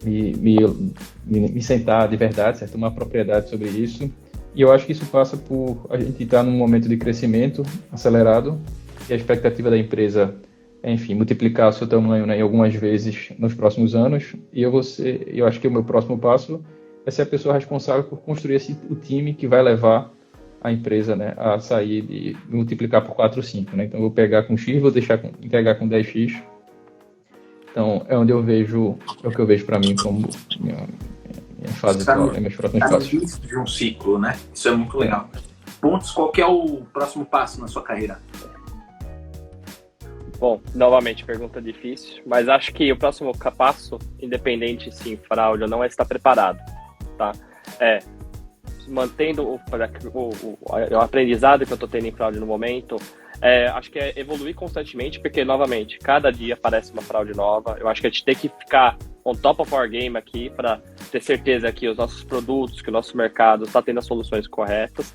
me sentar de verdade, certo? Uma propriedade sobre isso. E eu acho que isso passa por a gente estar num momento de crescimento acelerado e a expectativa da empresa é, enfim, multiplicar o seu tamanho, né, em algumas vezes nos próximos anos. E eu acho que o meu próximo passo é ser a pessoa responsável por construir o time que vai levar a empresa, né, a sair e multiplicar por 4 ou 5. Né? Então, eu vou pegar com X, vou entregar com 10X. Então, é onde eu vejo, é o que eu vejo para mim como minha fase atual, né, meus próximos passos. No início de um ciclo, né? Isso é muito legal. Pontos, qual que é o próximo passo na sua carreira? Bom, novamente, pergunta difícil, mas acho que o próximo passo, independente se fraude ou não, é estar preparado, tá? Mantendo o aprendizado que eu estou tendo em fraude no momento, acho que é evoluir constantemente, porque, novamente, cada dia aparece uma fraude nova. Eu acho que a gente tem que ficar on top of our game aqui para ter certeza que os nossos produtos, que o nosso mercado está tendo as soluções corretas.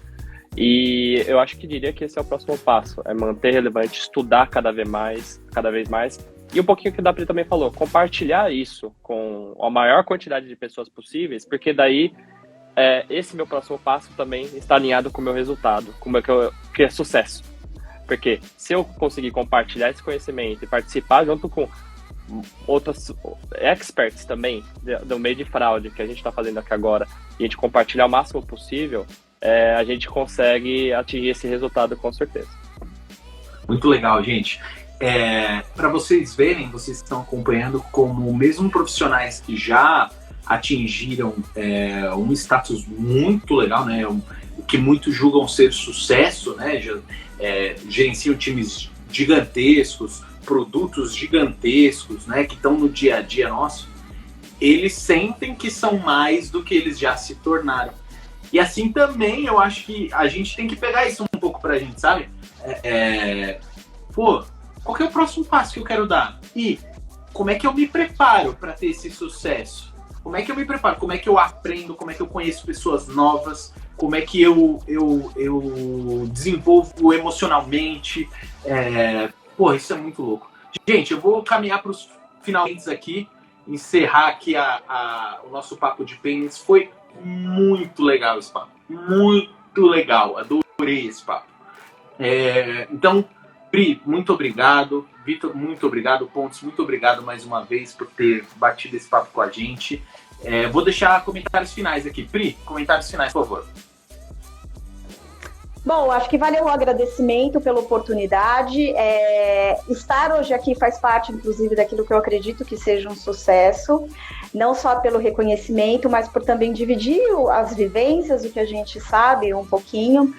E eu acho que diria que esse é o próximo passo, é manter relevante, estudar cada vez mais. E um pouquinho que o Dapri também falou, compartilhar isso com a maior quantidade de pessoas possíveis, porque daí esse meu próximo passo também está alinhado com o meu resultado, que é sucesso. Porque se eu conseguir compartilhar esse conhecimento e participar junto com outros experts também do meio de fraude que a gente está fazendo aqui agora, e a gente compartilhar o máximo possível, a gente consegue atingir esse resultado com certeza. Muito legal, gente. Para vocês verem, vocês estão acompanhando como mesmo profissionais que já atingiram um status muito legal, né? O que muitos julgam ser sucesso, né? Gerenciam times gigantescos, produtos gigantescos, né? Que estão no dia a dia nosso. Eles sentem que são mais do que eles já se tornaram. E assim também eu acho que a gente tem que pegar isso um pouco pra gente, sabe? Qual que é o próximo passo que eu quero dar? E como é que eu me preparo para ter esse sucesso? Como é que eu me preparo? Como é que eu aprendo? Como é que eu conheço pessoas novas? Como é que eu desenvolvo emocionalmente? Isso é muito louco. Gente, eu vou caminhar para os finalmente aqui, encerrar aqui o nosso papo de pênis. Foi muito legal esse papo. Muito legal. Adorei esse papo. Então, Pri, muito obrigado. Vitor, muito obrigado. Pontes, muito obrigado mais uma vez por ter batido esse papo com a gente. Vou deixar comentários finais aqui. Pri, comentários finais, por favor. Bom, acho que valeu o agradecimento pela oportunidade. Estar hoje aqui faz parte, inclusive, daquilo que eu acredito que seja um sucesso, não só pelo reconhecimento, mas por também dividir as vivências, o que a gente sabe um pouquinho.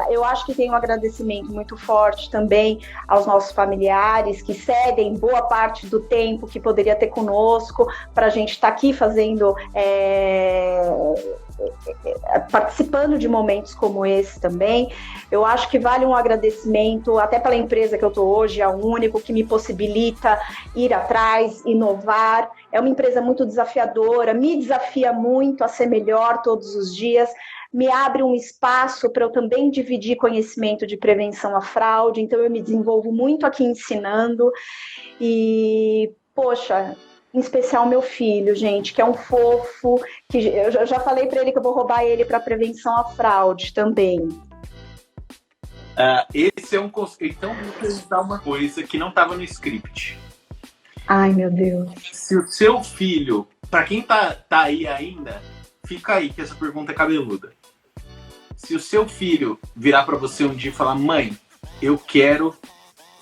Eu acho que tem um agradecimento muito forte também aos nossos familiares que cedem boa parte do tempo que poderia ter conosco para a gente estar aqui fazendo, participando de momentos como esse também. Eu acho que vale um agradecimento até pela empresa que eu estou hoje, a Único, que me possibilita ir atrás, inovar. É uma empresa muito desafiadora, me desafia muito a ser melhor todos os dias, me abre um espaço para eu também dividir conhecimento de prevenção à fraude, então eu me desenvolvo muito aqui ensinando. E, poxa, em especial meu filho, gente, que é um fofo, que eu já falei para ele que eu vou roubar ele para prevenção à fraude também. Esse é um conceito. Então, vou perguntar uma coisa que não estava no script. Ai, meu Deus. Se o seu filho, para quem tá aí ainda, fica aí que essa pergunta é cabeluda. Se o seu filho virar para você um dia e falar: mãe, eu quero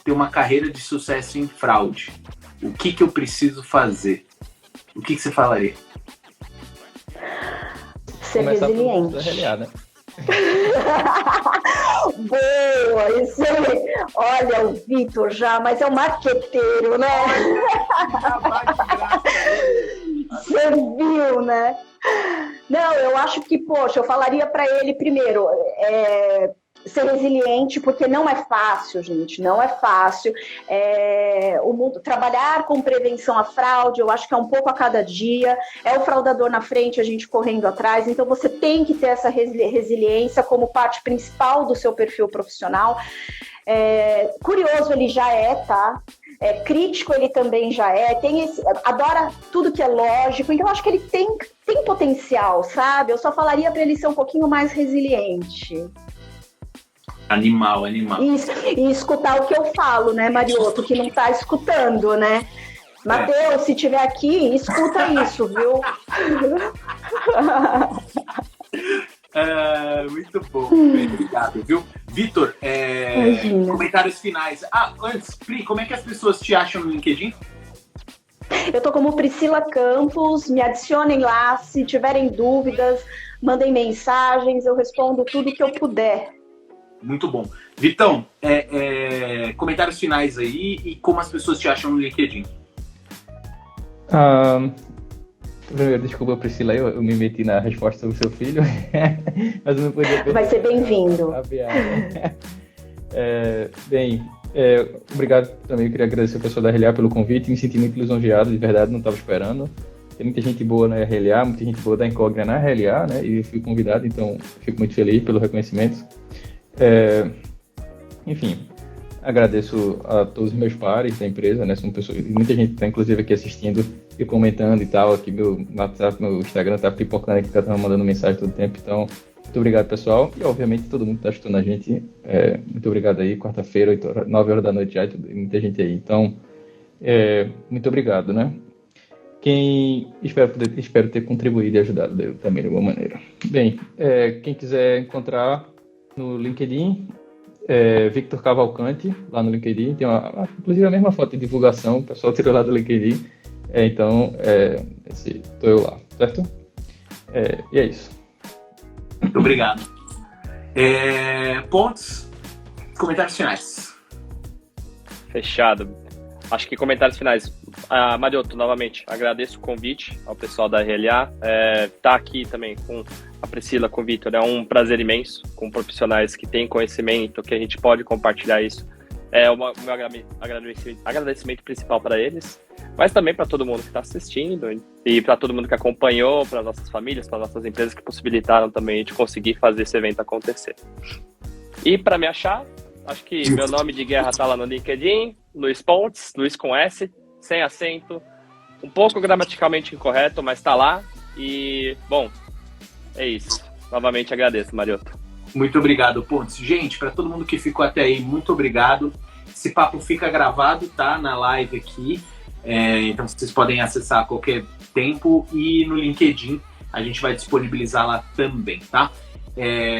ter uma carreira de sucesso em fraude, o que eu preciso fazer? O que você falaria? Ser resiliente. RLA, né? Boa, isso aí. Olha o Vitor já, mas é um marqueteiro, né? Você viu, né? Não, eu acho que, poxa, eu falaria para ele primeiro, ser resiliente, porque não é fácil, gente, não é fácil. O mundo, trabalhar com prevenção à fraude, eu acho que é um pouco a cada dia, é o fraudador na frente, a gente correndo atrás, então você tem que ter essa resiliência como parte principal do seu perfil profissional. Curioso ele já tá? Crítico ele também já adora tudo que é lógico, então eu acho que ele tem potencial, sabe? Eu só falaria para ele ser um pouquinho mais resiliente. Animal. E escutar o que eu falo, né, Marioto, que não tá escutando, né? Matheus, se tiver aqui, escuta isso, viu? Muito bom, obrigado, viu? Vitor, comentários finais. Antes, Pri, como é que as pessoas te acham no LinkedIn? Eu tô como Priscila Campos, me adicionem lá, se tiverem dúvidas, mandem mensagens, eu respondo tudo que eu puder. Muito bom. Vitão, comentários finais aí e como as pessoas te acham no LinkedIn. Primeiro, desculpa, Priscila, eu me meti na resposta sobre o seu filho, mas eu não podia... Vai ser bem-vindo. Obrigado também, eu queria agradecer ao pessoal da RLA pelo convite, me senti muito lisonjeado, de verdade, não estava esperando. Tem muita gente boa na RLA, muita gente boa da Incógnita na RLA, né, e eu fui convidado, então fico muito feliz pelo reconhecimento. Enfim, agradeço a todos os meus pares da empresa, né? São pessoas, muita gente está inclusive aqui assistindo e comentando e tal. Aqui meu WhatsApp, meu Instagram tá pipocando aqui, tá mandando mensagem todo tempo. Então, muito obrigado, pessoal. E obviamente todo mundo que tá assistindo a gente. Muito obrigado aí, quarta-feira, 9 horas da noite já, muita gente aí. Então, muito obrigado, né? Espero ter contribuído e ajudado também de alguma maneira. Bem, quem quiser encontrar no LinkedIn, Victor Cavalcante, lá no LinkedIn. Tem inclusive a mesma foto de divulgação, o pessoal tirou lá do LinkedIn. Então, estou eu lá, certo? E é isso. Muito obrigado. Pontos, comentários finais. Fechado. Acho que comentários finais. Marioto, novamente, agradeço o convite ao pessoal da RLA. Tá aqui também com a Priscila, com o Victor, é um prazer imenso, com profissionais que têm conhecimento, que a gente pode compartilhar isso. É o meu agradecimento principal para eles, mas também para todo mundo que está assistindo e para todo mundo que acompanhou, para nossas famílias, para nossas empresas que possibilitaram também de conseguir fazer esse evento acontecer. E para me achar, acho que meu nome de guerra está lá no LinkedIn, Luiz Pontes, Luiz com S, sem acento, um pouco gramaticalmente incorreto, mas está lá. E, bom, é isso. Novamente agradeço, Marioto. Muito obrigado, Pontes. Gente, para todo mundo que ficou até aí, muito obrigado. Esse papo fica gravado, tá? Na live aqui. Então vocês podem acessar a qualquer tempo. E no LinkedIn a gente vai disponibilizar lá também, tá?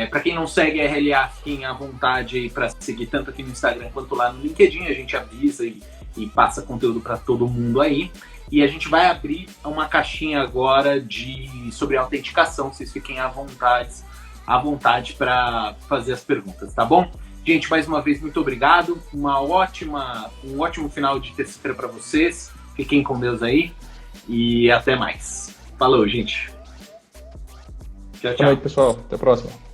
Para quem não segue a RLA, fiquem à vontade aí para seguir tanto aqui no Instagram quanto lá no LinkedIn. A gente avisa e passa conteúdo para todo mundo aí. E a gente vai abrir uma caixinha agora sobre autenticação. Vocês fiquem à vontade para fazer as perguntas, tá bom? Gente, mais uma vez, muito obrigado. Um ótimo final de terça-feira para vocês. Fiquem com Deus aí e até mais. Falou, gente. Tchau, tchau. Boa noite, pessoal. Até a próxima.